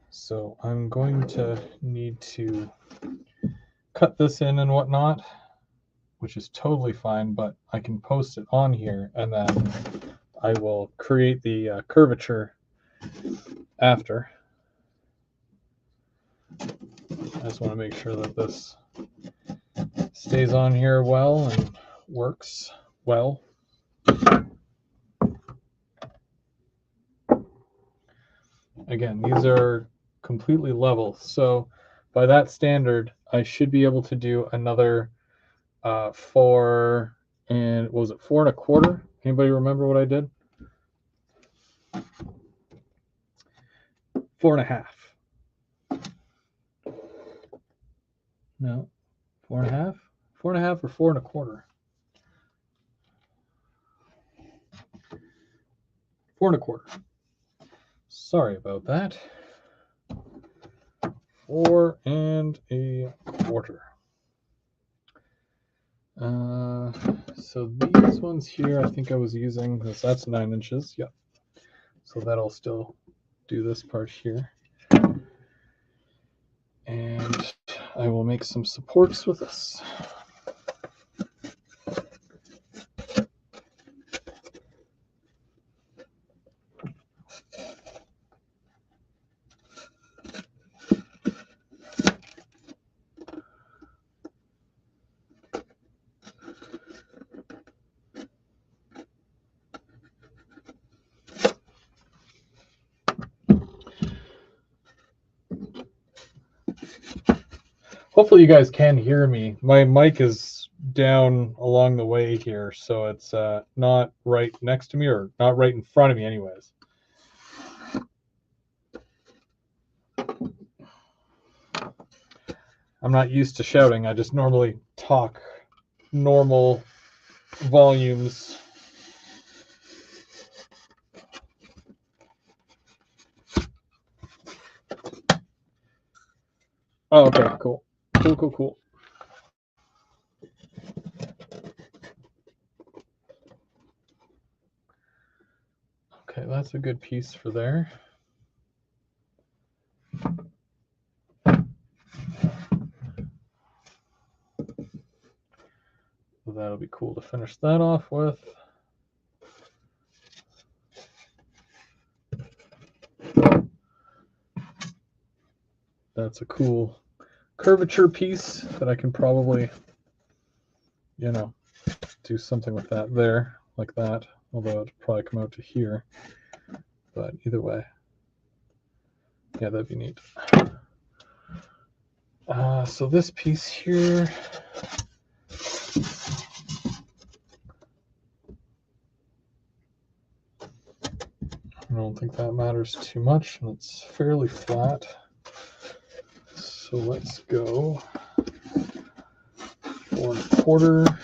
So I'm going to need to cut this in and whatnot, which is totally fine, but I can post it on here and then I will create the curvature after. I just want to make sure that this stays on here well and works well. Again, these are completely level, so by that standard, I should be able to do another 4 and what was it, 4 1/4? Anybody remember what I did? 4 1/2. No, 4 1/2, 4 1/2 or 4 1/4. 4 1/4. Sorry about that. 4 1/4. So these ones here, I think I was using this. That's 9 inches. Yep. So that'll still do this part here. And I will make some supports with this. Hopefully you guys can hear me. My mic is down along the way here, so it's not right next to me, or not right in front of me anyways. I'm not used to shouting. I just normally talk normal volumes. Oh, okay, cool. Cool. Okay, that's a good piece for there. So that'll be cool to finish that off with. that's a cool curvature piece that I can probably, you know, do something with that there, like that, although it'd probably come out to here. But either way, yeah, that'd be neat. So this piece here, I don't think that matters too much, and it's fairly flat. So let's go 4 1/4.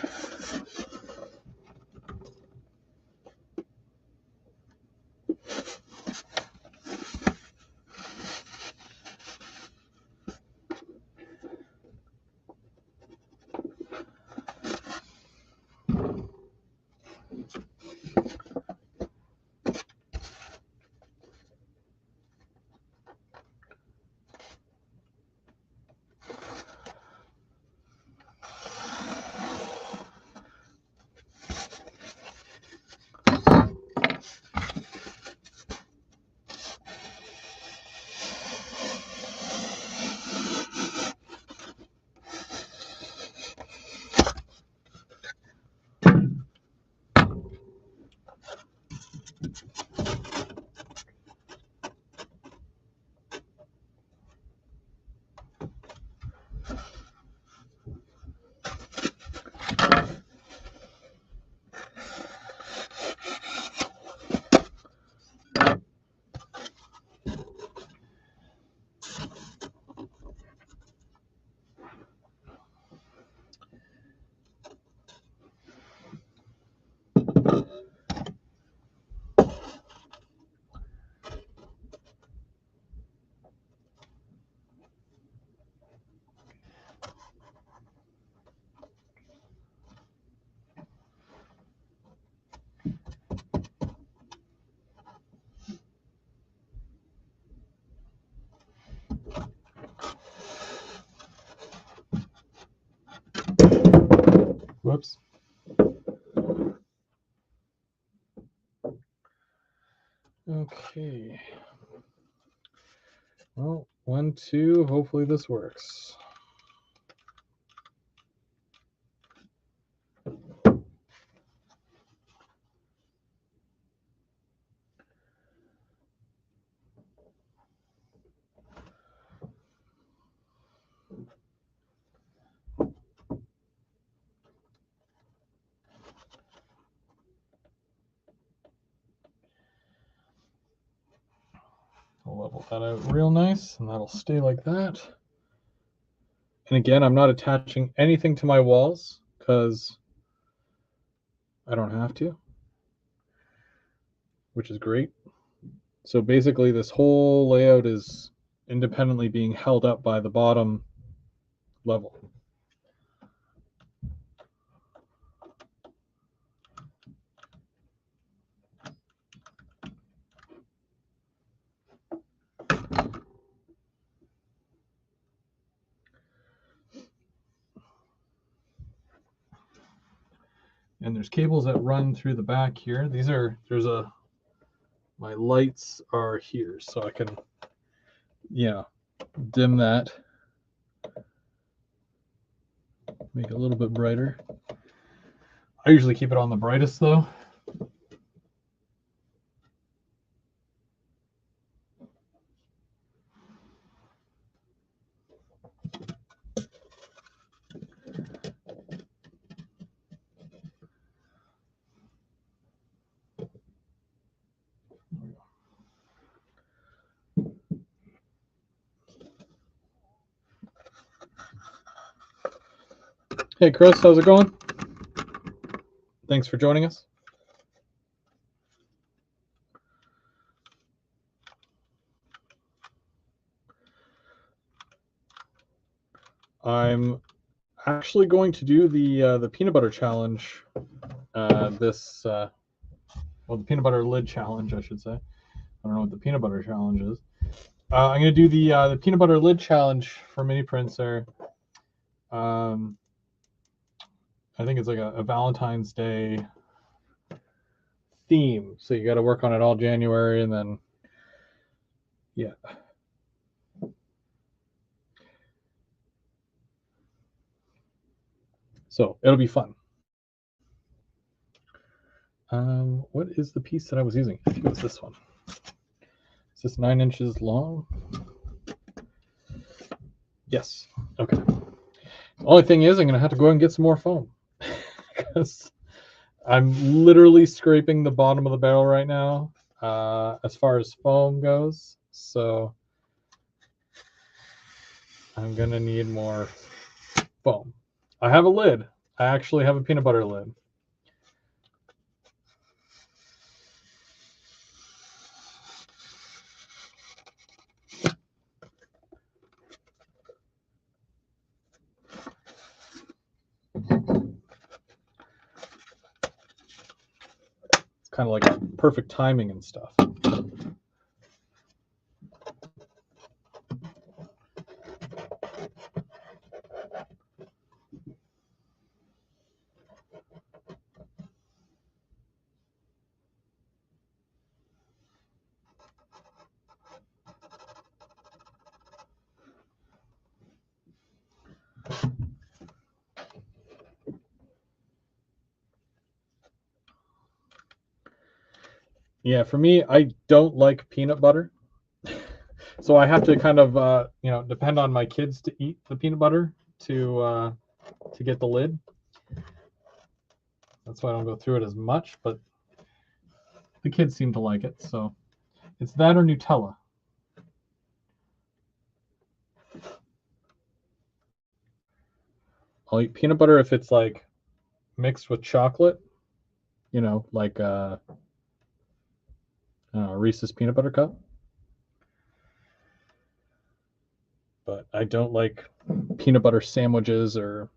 Whoops. Okay. Well, 1, 2. Hopefully this works. I'll level that out real nice, and that'll stay like that. And again, I'm not attaching anything to my walls because I don't have to, which is great. So basically this whole layout is independently being held up by the bottom level. And there's cables that run through the back here. My lights are here, so I can, dim that, make it a little bit brighter. I usually keep it on the brightest though. Hey Chris, how's it going? Thanks for joining us. I'm actually going to do the peanut butter challenge. The peanut butter lid challenge, I should say. I don't know what the peanut butter challenge is. I'm going to do the peanut butter lid challenge for Mini Princer. I think it's like a Valentine's Day theme. So you got to work on it all January, and then, yeah. So it'll be fun. What is the piece that I was using? I think it was this one. Is this 9 inches long? Yes. Okay. The only thing is I'm going to have to go and get some more foam because I'm literally scraping the bottom of the barrel right now as far as foam goes. So I'm going to need more foam. I have a lid. I actually have a peanut butter lid. It's kind of like perfect timing and stuff. Yeah, for me, I don't like peanut butter. So I have to kind of, depend on my kids to eat the peanut butter to get the lid. That's why I don't go through it as much, but the kids seem to like it. So it's that or Nutella. I'll eat peanut butter if it's like mixed with chocolate, like Reese's peanut butter cup. But I don't like peanut butter sandwiches or,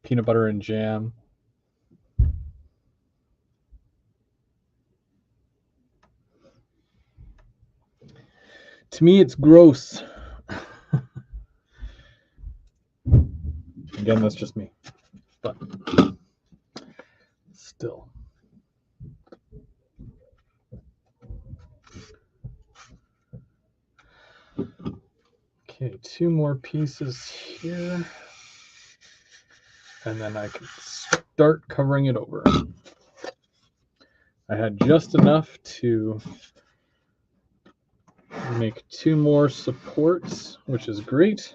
peanut butter and jam. To me, it's gross. Again, that's just me. But still. Okay, 2 more pieces here. And then I can start covering it over. I had just enough to make 2 more supports, which is great.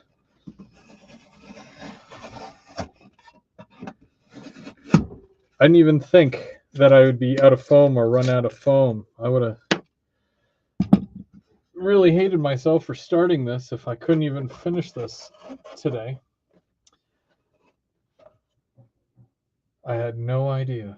I didn't even think that I would be out of foam or run out of foam. I would have really hated myself for starting this if I couldn't even finish this today. I had no idea.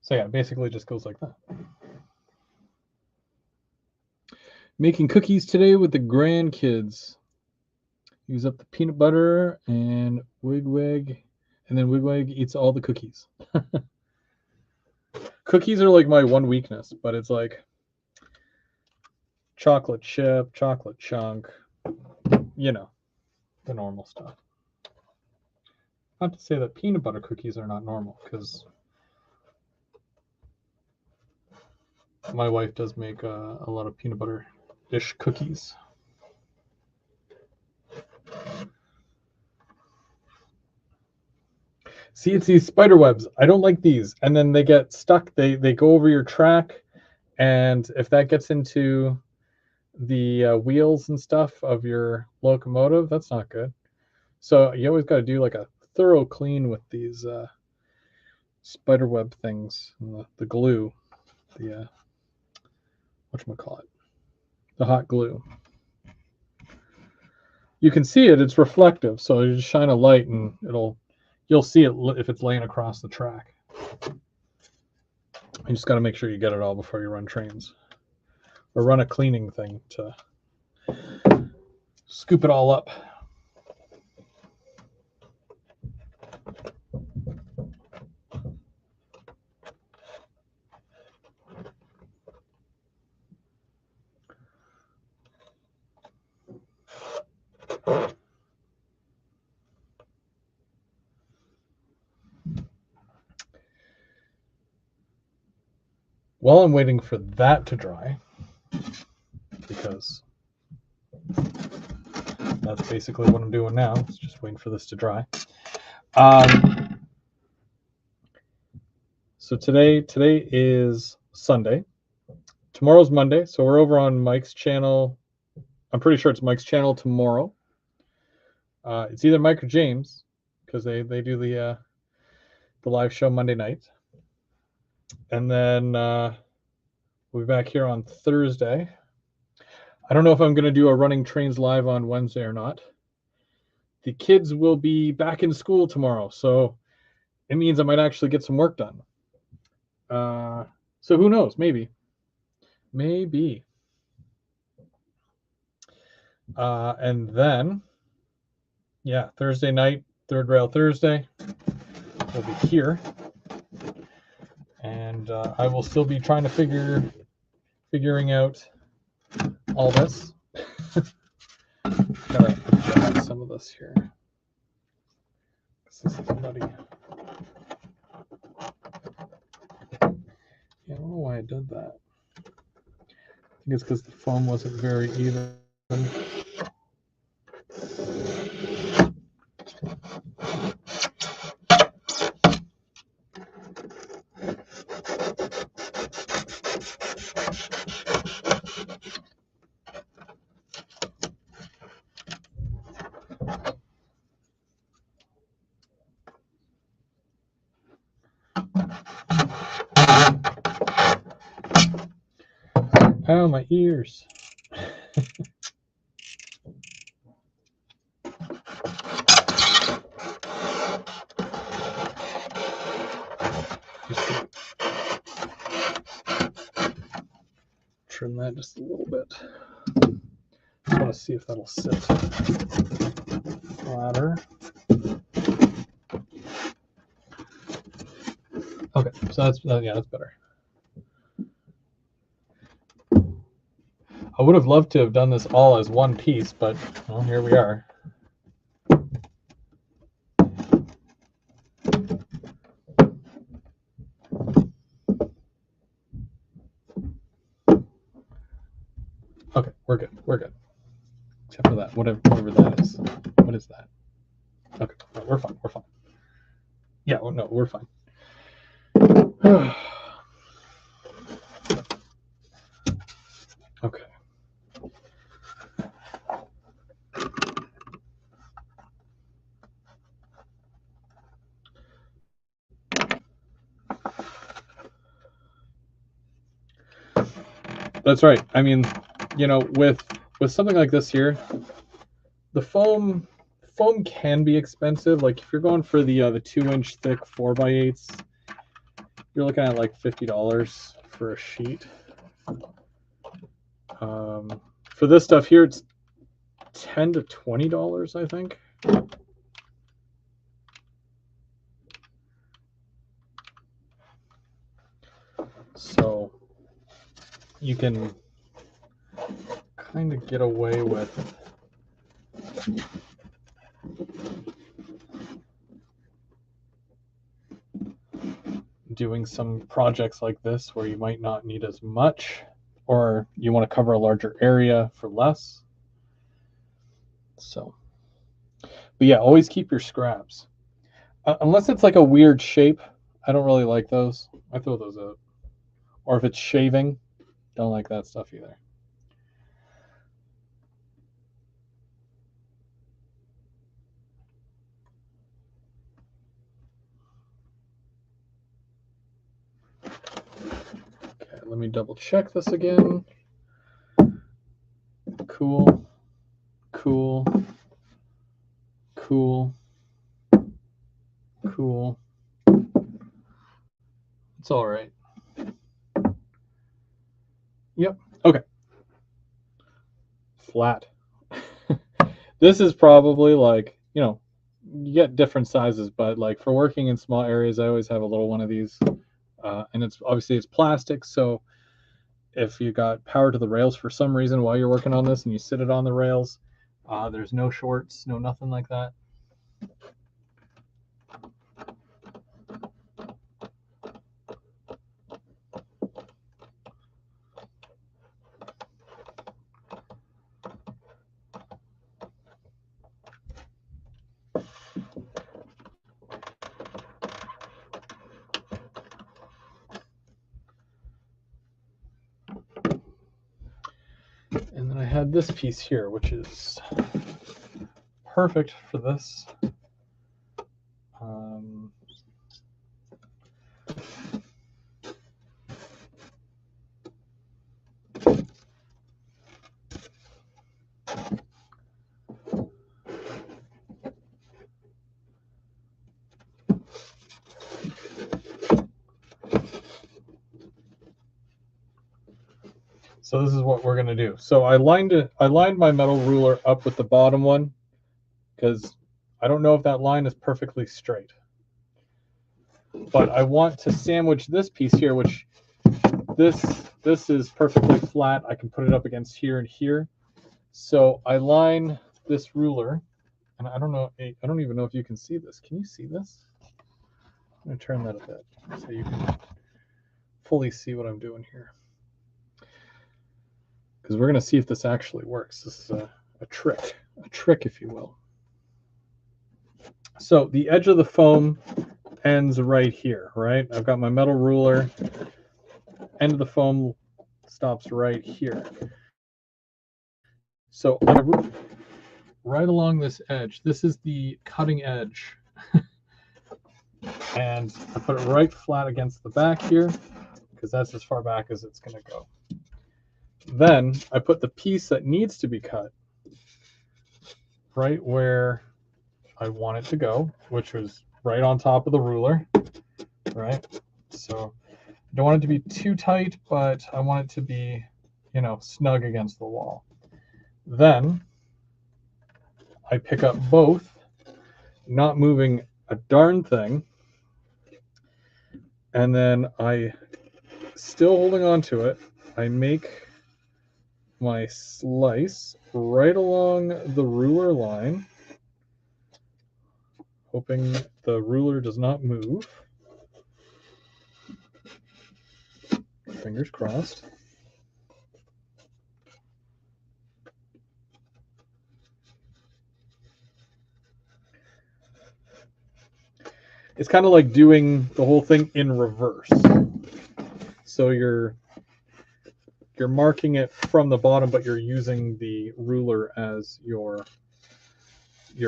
So yeah, basically it just goes like that. Making cookies today with the grandkids. Use up the peanut butter and Wigwag, and then Wigwag eats all the cookies. Cookies are like my one weakness, but it's like chocolate chip, chocolate chunk, the normal stuff. Not to say that peanut butter cookies are not normal, because my wife does make a lot of peanut butter-ish cookies. See, it's these spider webs. I don't like these. And then they get stuck. They go over your track. And if that gets into the wheels and stuff of your locomotive, that's not good. So you always got to do like a thorough clean with these spider web things, the glue, the whatchamacallit, the hot glue. You can see it; it's reflective, so you just shine a light and you'll see it if it's laying across the track. You just got to make sure you get it all before you run trains, or run a cleaning thing to scoop it all up. while I'm waiting for that to dry, because that's basically what I'm doing now, is just waiting for this to dry. So today is Sunday. Tomorrow's Monday, so we're over on Mike's channel. I'm pretty sure it's Mike's channel tomorrow. It's either Mike or James, because they do the live show Monday night. And then we'll be back here on Thursday. I don't know if I'm going to do a Running Trains live on Wednesday or not. The kids will be back in school tomorrow, so it means I might actually get some work done. So who knows? Maybe. And then, yeah, Thursday night, Third Rail Thursday, we'll be here. And I will still be trying to figuring out all this. Gotta add some of this here. This is muddy. Yeah, I don't know why I did that. I think it's because the foam wasn't very even. Oh, my ears. Trim that just a little bit. Just want to see if that'll sit flatter. Okay, so that's that's better. I would have loved to have done this all as one piece, but well, here we are. Okay, we're good. We're good. Except for that, whatever that is. What is that? Okay, no, we're fine. We're fine. Yeah, no, we're fine. Okay. That's right. I mean, you know, with something like this here, the foam can be expensive. Like if you're going for the 2-inch thick 4x8s, you're looking at like $50 for a sheet. For this stuff here, it's $10 to $20, I think. So you can kind of get away with doing some projects like this where you might not need as much, or you want to cover a larger area for less. So, but yeah, always keep your scraps. Unless it's like a weird shape, I don't really like those. I throw those out. Or if it's shaving, don't like that stuff either. Okay, let me double check this again. Cool. Cool. Cool. Cool. It's all right. Yep. Okay. Flat. This is probably like, you know, you get different sizes, but like for working in small areas, I always have a little one of these. And it's obviously it's plastic, so if you got power to the rails for some reason while you're working on this and you sit it on the rails, there's no shorts, no nothing like that. And then I had this piece here, which is perfect for this. So this is what we're going to do. So I lined my metal ruler up with the bottom one because I don't know if that line is perfectly straight. But I want to sandwich this piece here, which this is perfectly flat. I can put it up against here and here. So I line this ruler, and I don't even know if you can see this. Can you see this? I'm going to turn that a bit so you can fully see what I'm doing here. Because we're going to see if this actually works. This is a trick, if you will. So the edge of the foam ends right here, right? I've got my metal ruler. End of the foam stops right here. So right along this edge, this is the cutting edge. And I put it right flat against the back here because that's as far back as it's going to go. Then I put the piece that needs to be cut right where I want it to go, which was right on top of the ruler, right? So I don't want it to be too tight, but I want it to be, snug against the wall. Then I pick up both, not moving a darn thing, and then I, still holding on to it, I make my slice right along the ruler line, hoping the ruler does not move. Fingers crossed. It's kind of like doing the whole thing in reverse. So you're marking it from the bottom, but you're using the ruler as your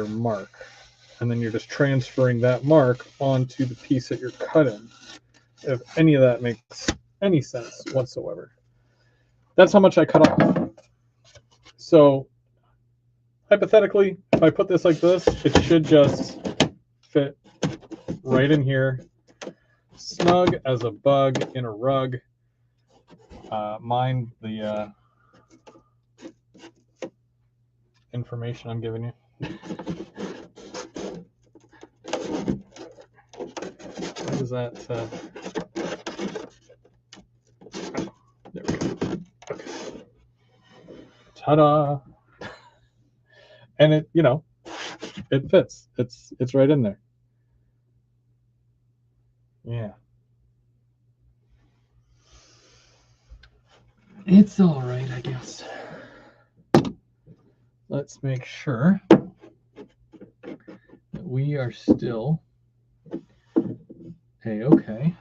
mark. And then you're just transferring that mark onto the piece that you're cutting. If any of that makes any sense whatsoever. That's how much I cut off. So hypothetically, if I put this like this, it should just fit right in here, snug as a bug in a rug. Mind the information I'm giving you. What is that? There we go. Okay. Ta-da! And it, it fits. It's right in there. Yeah. It's all right, I guess. Let's make sure that we are still A-okay.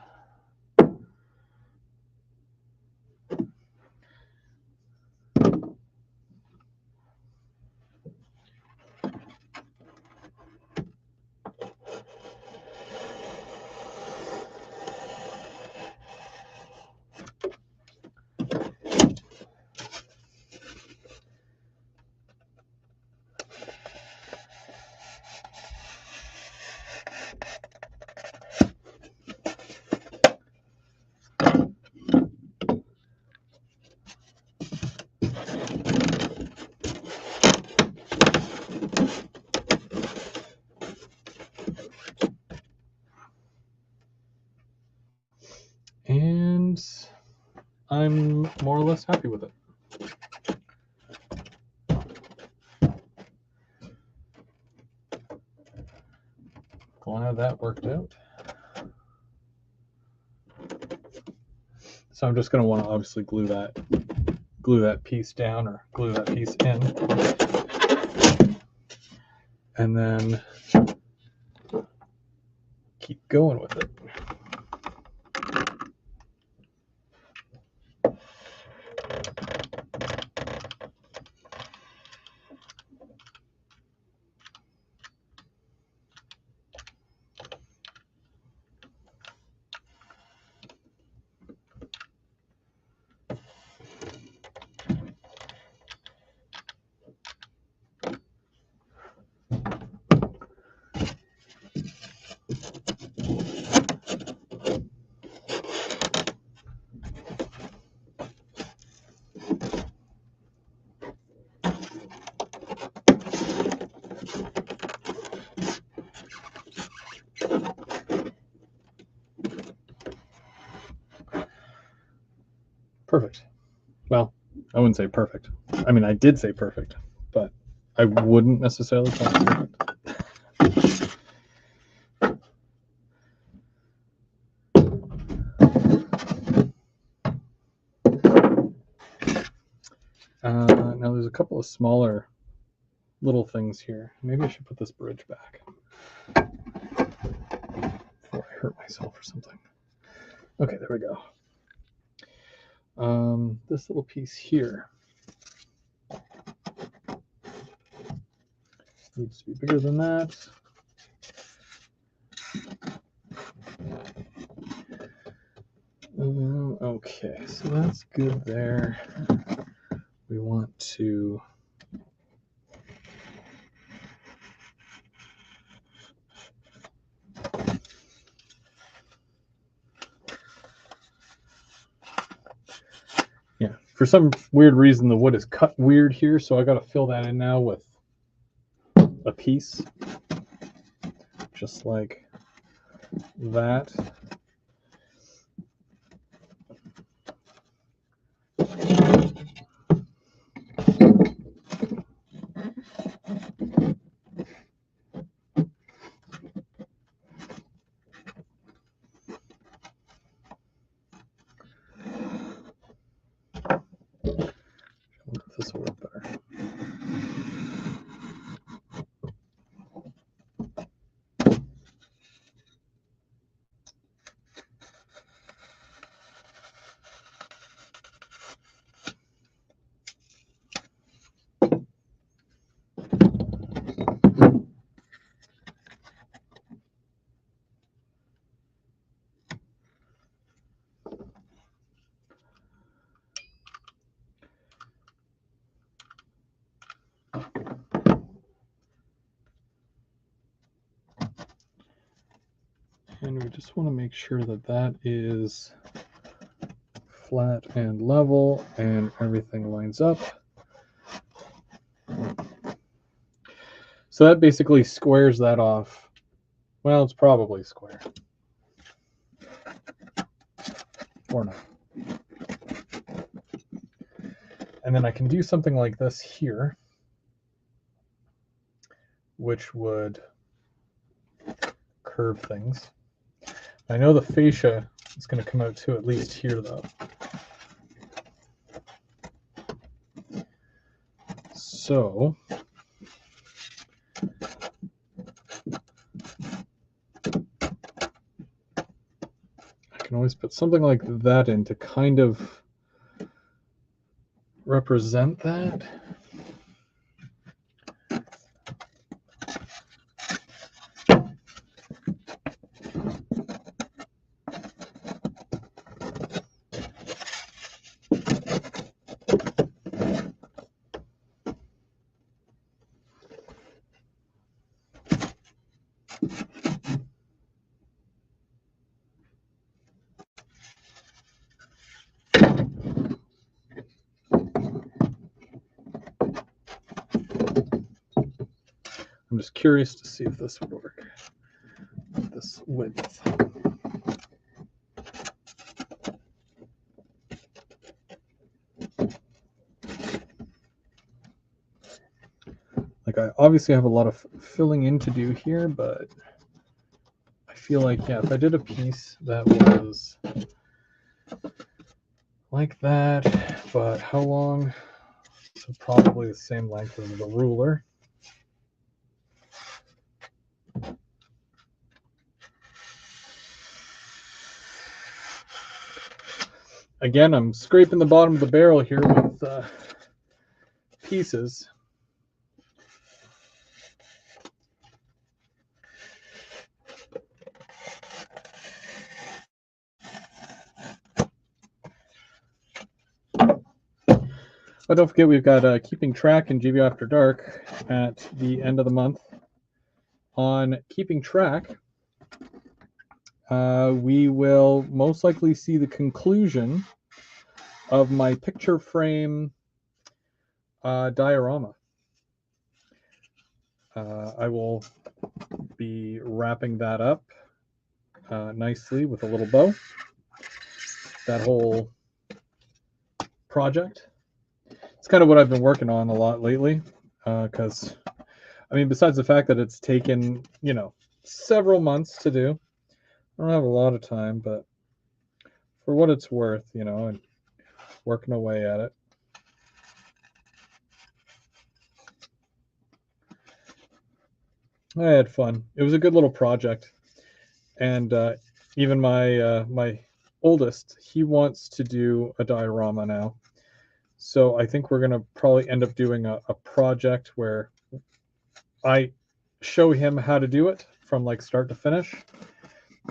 And I'm more or less happy with it. Glad that worked out. So I'm just going to want to obviously glue that piece down or glue that piece in. And then keep going with it. Perfect. Well, I wouldn't say perfect. I mean, I did say perfect, but I wouldn't necessarily call it perfect. Now there's a couple of smaller little things here. Maybe I should put this bridge back before I hurt myself or something. Okay, there we go. This little piece here needs to be bigger than that. Okay, so that's good there. We want to for some weird reason the wood is cut weird here, so I got to fill that in now with a piece just like that. I wonder if this will work better. And we just want to make sure that that is flat and level and everything lines up. So that basically squares that off. Well, it's probably square. Or not. And then I can do something like this here, which would curve things. I know the fascia is going to come out to at least here, though. So I can always put something like that in to kind of represent that. I'm just curious to see if this would work. This width. Like, I obviously have a lot of filling in to do here, but I feel like, yeah, if I did a piece that was like that, but how long? So probably the same length as the ruler. Again, I'm scraping the bottom of the barrel here with pieces. But don't forget, we've got Keeping Track and GB After Dark at the end of the month. On Keeping Track, we will most likely see the conclusion of my picture frame diorama. I will be wrapping that up nicely with a little bow. That whole project. It's kind of what I've been working on a lot lately, because I mean, besides the fact that it's taken, you know, several months to do, I don't have a lot of time, but for what it's worth, you know, and working away at it. I had fun. It was a good little project, and even my oldest, he wants to do a diorama now. So I think we're gonna probably end up doing a project where I show him how to do it from like start to finish,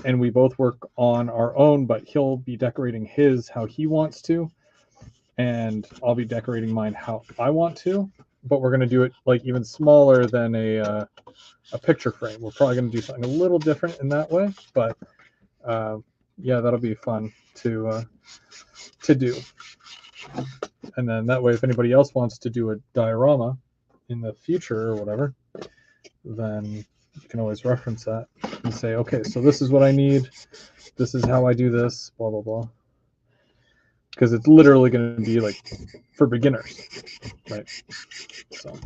and we both work on our own, but he'll be decorating his how he wants to, and I'll be decorating mine how I want to. But we're gonna do it like even smaller than a picture frame. We're probably gonna do something a little different in that way, but yeah, that'll be fun to do. And then that way, if anybody else wants to do a diorama in the future or whatever, then you can always reference that and say, okay, so this is what I need. This is how I do this, blah, blah, blah. Because it's literally going to be like for beginners, right? So.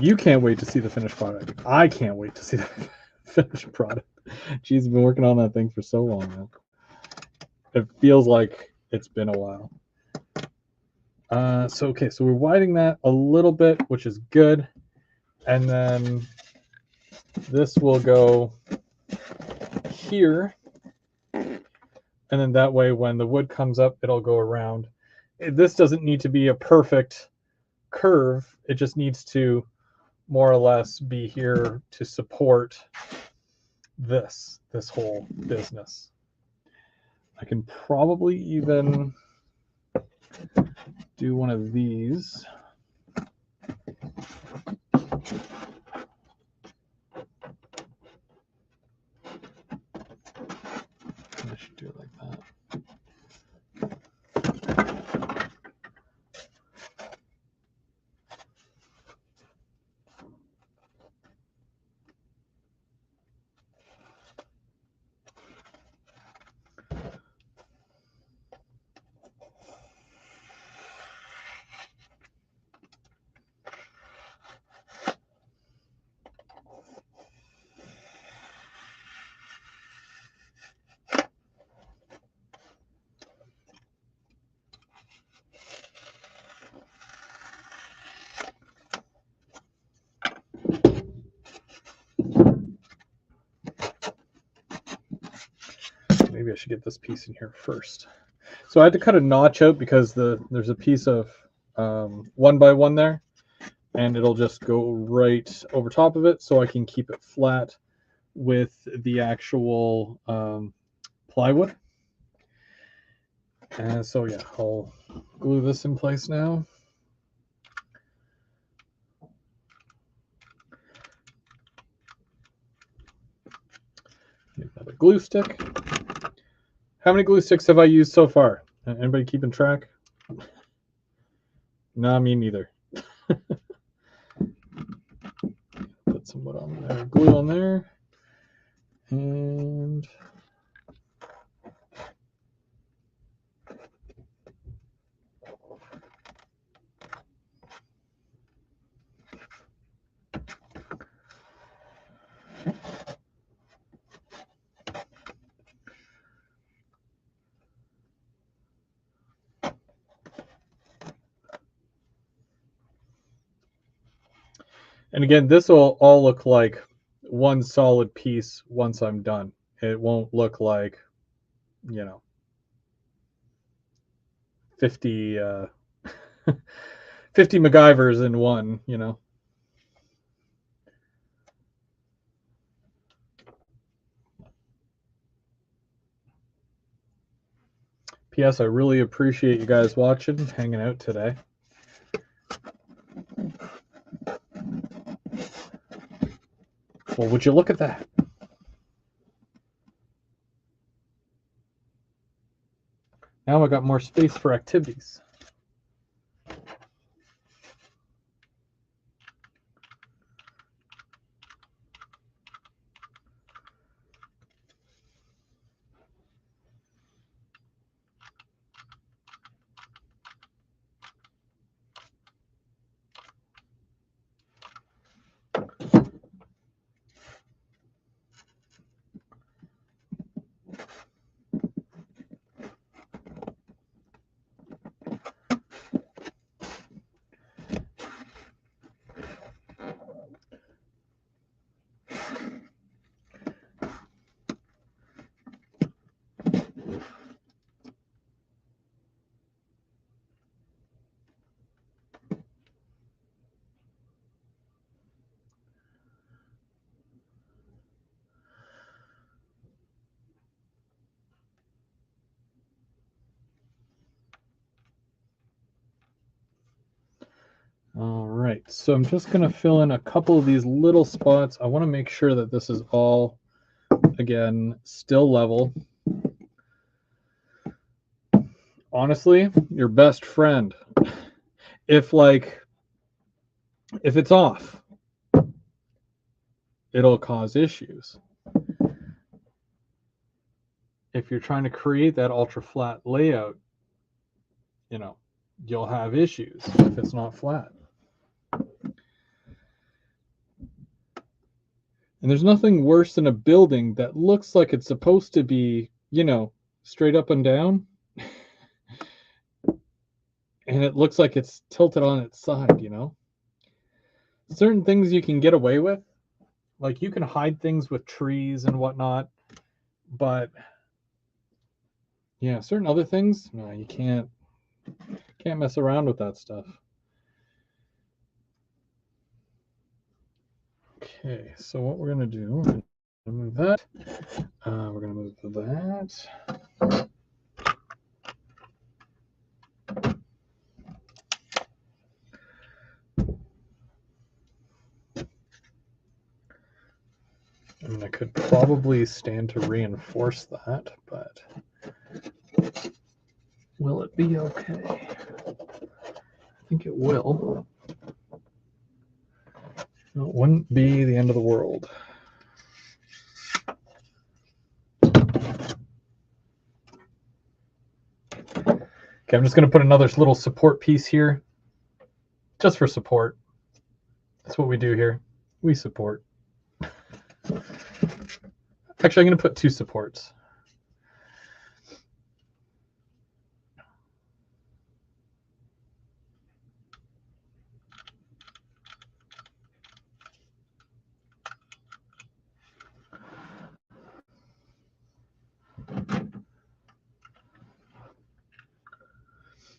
You can't wait to see the finished product. I can't wait to see the finished product. She's been working on that thing for so long now. It feels like it's been a while. So okay, so we're widening that a little bit, which is good. And then this will go here. And then that way, when the wood comes up, it'll go around. This doesn't need to be a perfect curve. It just needs to more or less be here to support this whole business. I can probably even do one of these. I should do it like that. Maybe I should get this piece in here first. So I had to cut a notch out because there's a piece of 1x1 there, and it'll just go right over top of it, so I can keep it flat with the actual plywood. And so yeah, I'll glue this in place now. Get another glue stick. How many glue sticks have I used so far? Anybody keeping track? No, me neither. Put some wood on there, glue on there, and again, this will all look like one solid piece once I'm done. It won't look like, you know, 50 50 MacGyvers in one, you know. P.S. I really appreciate you guys watching, hanging out today. Well, would you look at that? Now I got more space for activities. All right, so I'm just going to fill in a couple of these little spots. I want to make sure that this is all, again, still level. Honestly, your best friend. If it's off, it'll cause issues. If you're trying to create that ultra flat layout, you'll have issues if it's not flat. And there's nothing worse than a building that looks like it's supposed to be, straight up and down. And it looks like it's tilted on its side, Certain things you can get away with. Like you can hide things with trees and whatnot. But yeah, certain other things, no, you can't mess around with that stuff. Okay, so what we're going to do, we're going to move that. We're going to move that. I mean, I could probably stand to reinforce that, but will it be okay? I think it will. It wouldn't be the end of the world. Okay, I'm just going to put another little support piece here, just for support. That's what we do here. We support. Actually, I'm going to put 2 supports.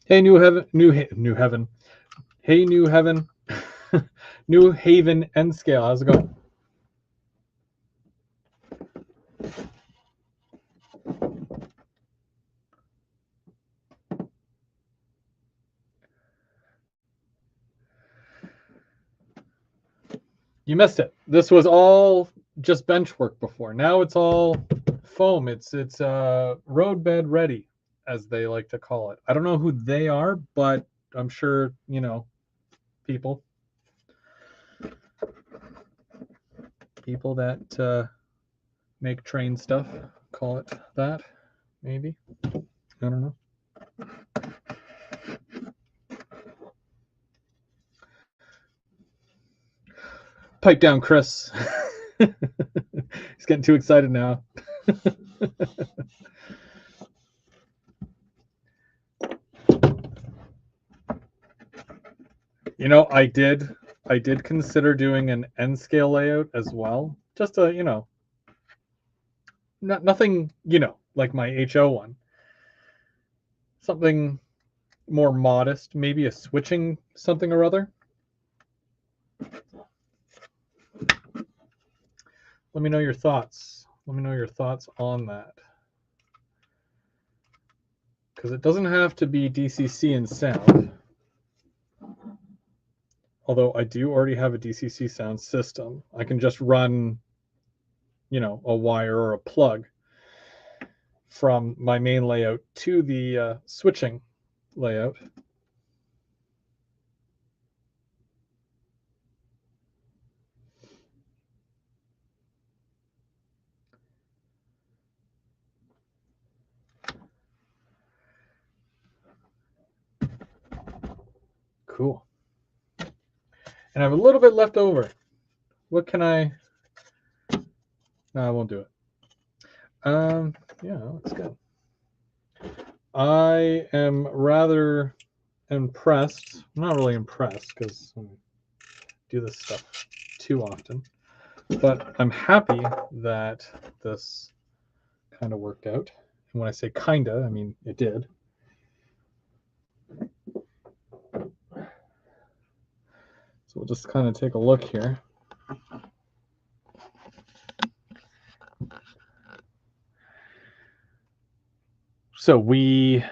Hey, New Haven. Hey, New Haven. New Haven N scale. How's it going? You missed it. This was all just bench work before. Now it's all foam. It's road bed ready, as they like to call it. I don't know who they are, but I'm sure people that make train stuff call it that. Maybe, I don't know. Pipe down, Chris. He's getting too excited now. I did consider doing an N scale layout as well. Just nothing, like my HO one. Something more modest, maybe a switching something or other. Let me know your thoughts. Let me know your thoughts on that. Because it doesn't have to be DCC and sound. Although I do already have a DCC sound system. I can just run, a wire or a plug from my main layout to the switching layout. Cool. And I have a little bit left over. What can I... No, I won't do it. Yeah, that looks good. I am rather impressed. I'm not really impressed because I do this stuff too often. But I'm happy that this kind of worked out. And when I say kinda, I mean it did. So we'll just kind of take a look here. So we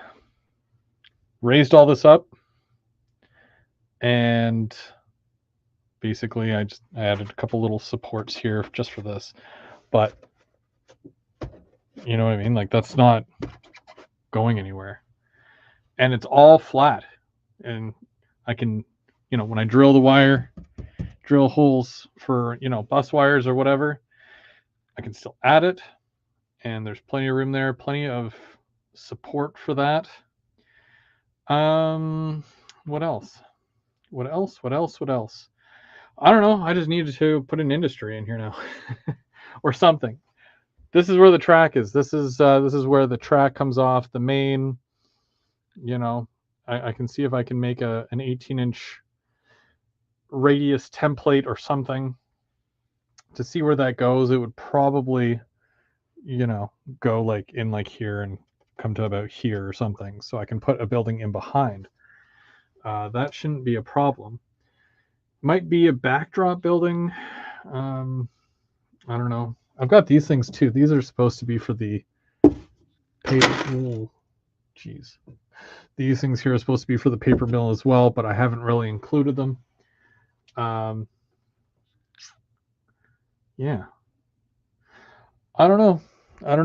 raised all this up And basically I added a couple little supports here just for this, but you know what I mean? Like that's not going anywhere. And it's all flat. And I can, you know, when I drill the wire, drill holes for, you know, bus wires or whatever, I can still add it. And there's plenty of room there, plenty of support for that. What else? What else? I don't know. I just needed to put an industry in here now, or something. This is where the track is. This is where the track comes off the main. You know, I can see if I can make an 18-inch radius template or something to see where that goes. It would probably, you know, go like in like here and come to about here or something, so I can put a building in behind. That shouldn't be a problem. Might be a backdrop building. I don't know. I've got these things too. These are supposed to be for the paper. Oh, jeez. These things here are supposed to be for the paper mill as well, but I haven't really included them. Yeah. I don't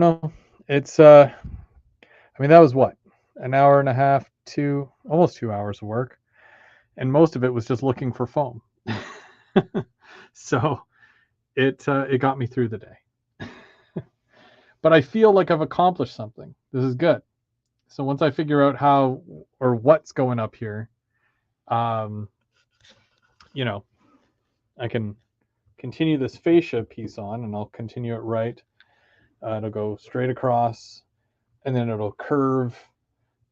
know. It's I mean, that was what? An hour and a half to almost 2 hours of work. And most of it was just looking for foam. So it got me through the day. But I feel like I've accomplished something. This is good. So once I figure out how or what's going up here, you know, I can continue this fascia piece on, and I'll continue it right. It'll go straight across, and then it'll curve,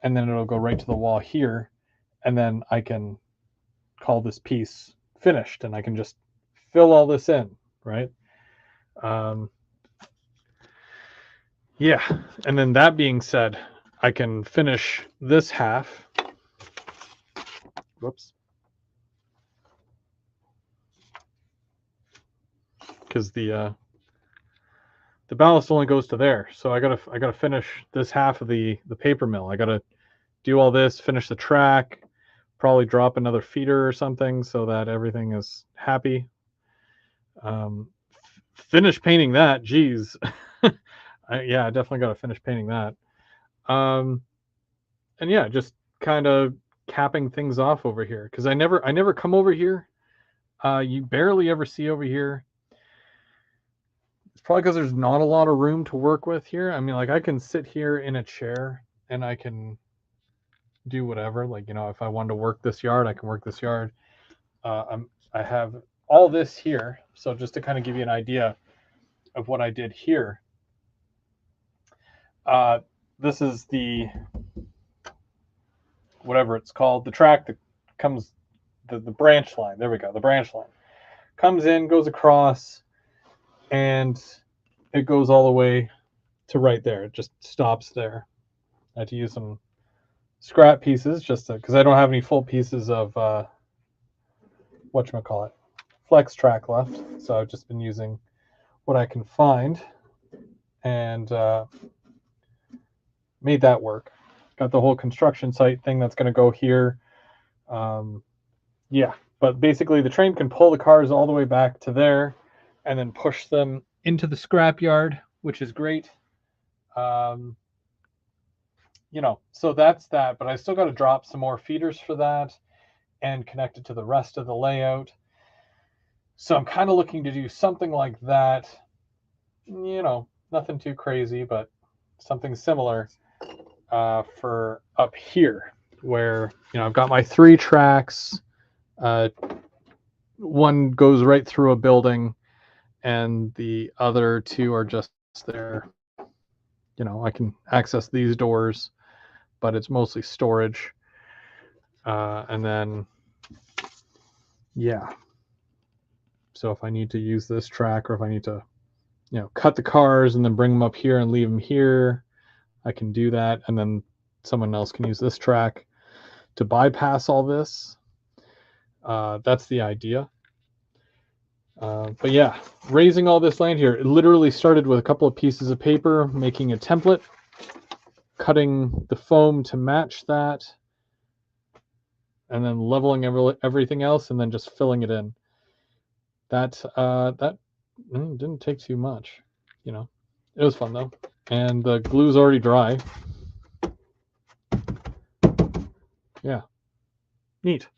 and then it'll go right to the wall here, and then I can call this piece finished, and I can just fill all this in, right? Yeah, and then that being said, I can finish this half. Whoops. Because the ballast only goes to there, so I gotta finish this half of the paper mill. I gotta do all this, finish the track, probably drop another feeder or something so that everything is happy. Finish painting that. Geez. Yeah, I definitely got to finish painting that. And yeah, just kind of capping things off over here, because I never come over here. You barely ever see over here. It's probably because there's not a lot of room to work with here. I mean, like I can sit here in a chair and I can do whatever. Like, you know, if I wanted to work this yard, I can work this yard. I have all this here. So just to kind of give you an idea of what I did here. This is the, whatever it's called, the track that comes, the branch line. There we go. The branch line comes in, goes across, and it goes all the way to right there. It just stops there. I had to use some scrap pieces just because I don't have any full pieces of whatchamacallit, flex track left. So I've just been using what I can find and made that work. Got the whole construction site thing that's going to go here. Yeah, but basically the train can pull the cars all the way back to there and then push them into the scrapyard, which is great. You know, so that's that, but I still got to drop some more feeders for that and connect it to the rest of the layout. So I'm kind of looking to do something like that. You know, nothing too crazy, but something similar for up here, where, you know, I've got my 3 tracks. One goes right through a building, and the other 2 are just there. You know, I can access these doors, but it's mostly storage. And then, yeah. So if I need to use this track, or if I need to, you know, cut the cars and then bring them up here and leave them here, I can do that. And then someone else can use this track to bypass all this. That's the idea. But yeah, raising all this land here, it literally started with a couple of pieces of paper, making a template, cutting the foam to match that, and then leveling everything else, and then just filling it in. That didn't take too much, you know. It was fun though, and the glue's already dry. Yeah, neat.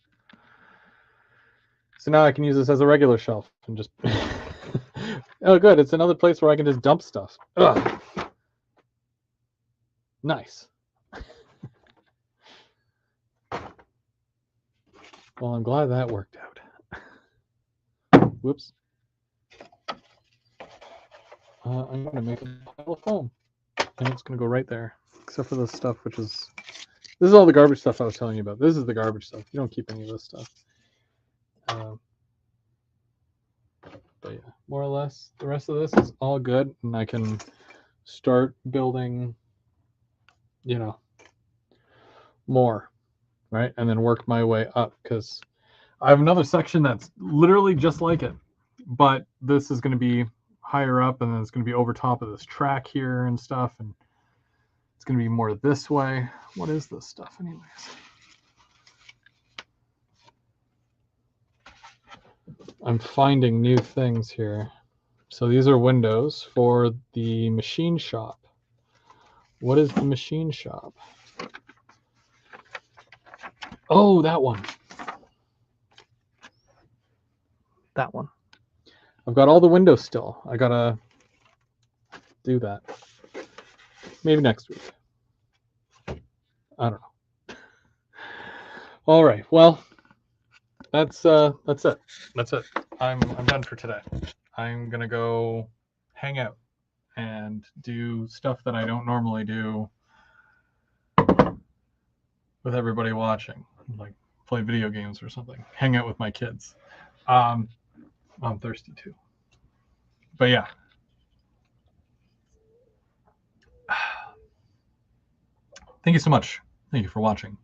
So now I can use this as a regular shelf and just. Oh, good! It's another place where I can just dump stuff. Ugh. Nice. Well, I'm glad that worked out. Whoops. I'm going to make a pile of foam, and it's going to go right there, except for this stuff, which is... This is all the garbage stuff I was telling you about. This is the garbage stuff. You don't keep any of this stuff. But yeah, more or less, the rest of this is all good, and I can start building, you know, more, right? And then work my way up, because I have another section that's literally just like it, but this is going to be higher up, and then it's going to be over top of this track here and stuff, and it's going to be more this way. What is this stuff anyways? I'm finding new things here. So these are windows for the machine shop. What is the machine shop? Oh, that one. That one. I've got all the windows still. I gotta do that. Maybe next week. I don't know. All right. Well, that's it. That's it. I'm done for today. I'm gonna go hang out and do stuff that I don't normally do with everybody watching, like play video games or something. Hang out with my kids. I'm thirsty too. But yeah. Thank you so much. Thank you for watching.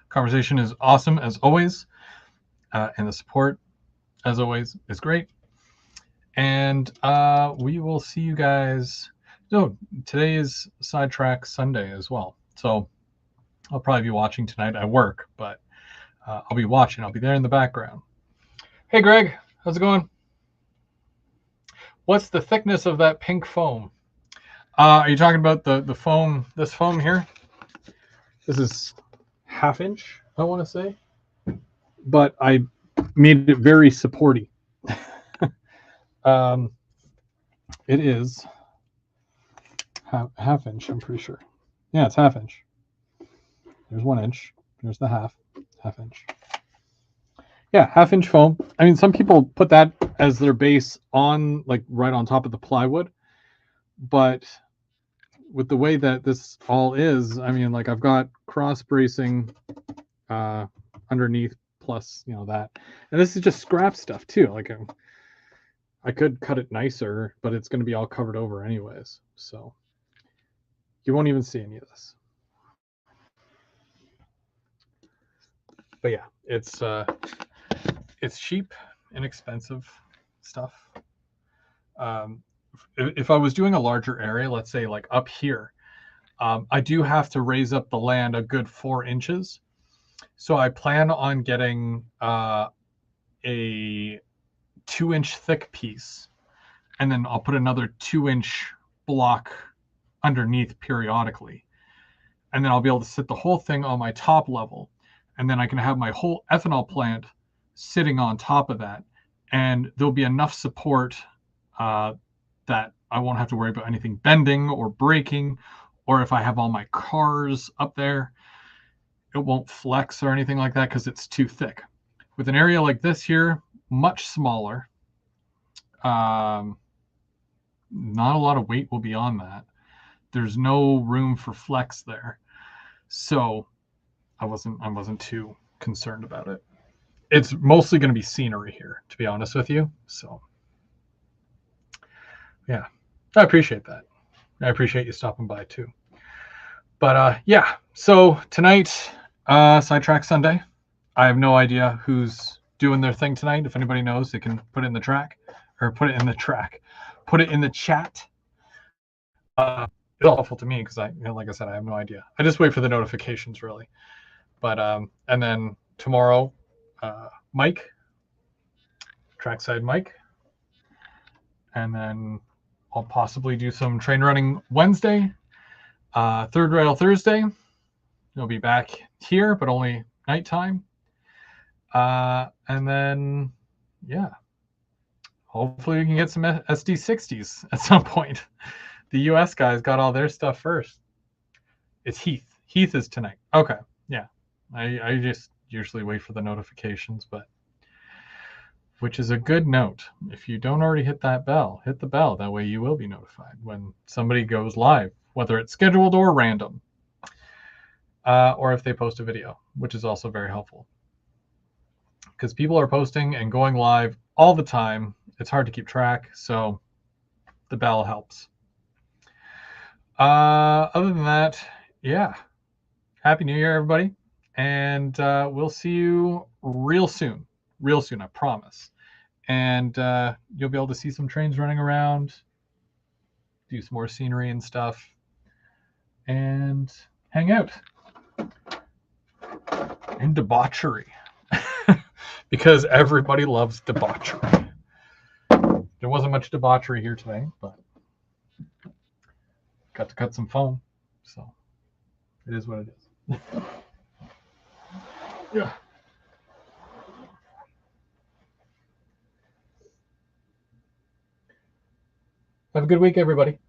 Conversation is awesome as always, and the support as always is great. And we will see you guys. No, today is Sidetrack Sunday as well, so I'll probably be watching tonight. I work, but I'll be watching. I'll be there in the background. Hey, Greg, how's it going? What's the thickness of that pink foam? Are you talking about the foam? This foam here? This is 1/2 inch, I want to say, but I made it very supporty. It is 1/2 inch, I'm pretty sure. Yeah, it's 1/2 inch. There's 1 inch. There's the 1/2 inch. Yeah, 1/2 inch foam. I mean, some people put that as their base on, like, right on top of the plywood, but with the way that this all is, I mean, like, I've got cross bracing underneath, plus, you know, that, and this is just scrap stuff too. Like, I could cut it nicer, but it's going to be all covered over anyways, so you won't even see any of this. But yeah, it's cheap, inexpensive stuff. If I was doing a larger area, let's say like up here, I do have to raise up the land a good 4 inches. So I plan on getting a 2-inch thick piece, and then I'll put another 2-inch block underneath periodically. And then I'll be able to sit the whole thing on my top level. And then I can have my whole ethanol plant sitting on top of that. And there'll be enough support that I won't have to worry about anything bending or breaking, or if I have all my cars up there, it won't flex or anything like that because it's too thick. With an area like this here, much smaller, not a lot of weight will be on that. There's no room for flex there, so I wasn't too concerned about it. It's mostly going to be scenery here, to be honest with you. So yeah, I appreciate that. I appreciate you stopping by too. But yeah, so tonight, Sidetrack Sunday. I have no idea who's doing their thing tonight. If anybody knows, they can put it in the track, or put it in the track, put it in the chat. It's helpful to me because like I said, I have no idea. I just wait for the notifications really. But and then tomorrow, Mike, trackside Mike, and then I'll possibly do some train running Wednesday. Third rail Thursday. You'll be back here, but only nighttime. And then, yeah, hopefully we can get some SD60s at some point. The US guys got all their stuff first. It's Heath. Heath is tonight. Okay, yeah. I just usually wait for the notifications, but which is a good note. If you don't already hit that bell, hit the bell. That way you will be notified when somebody goes live, whether it's scheduled or random, or if they post a video, which is also very helpful. Because people are posting and going live all the time. It's hard to keep track, so the bell helps. Other than that, yeah. Happy New Year, everybody. And we'll see you real soon. Real soon, I promise. And you'll be able to see some trains running around, do some more scenery and stuff, and hang out. And debauchery. Because everybody loves debauchery. There wasn't much debauchery here today, but got to cut some foam. So it is what it is. Yeah. Have a good week, everybody.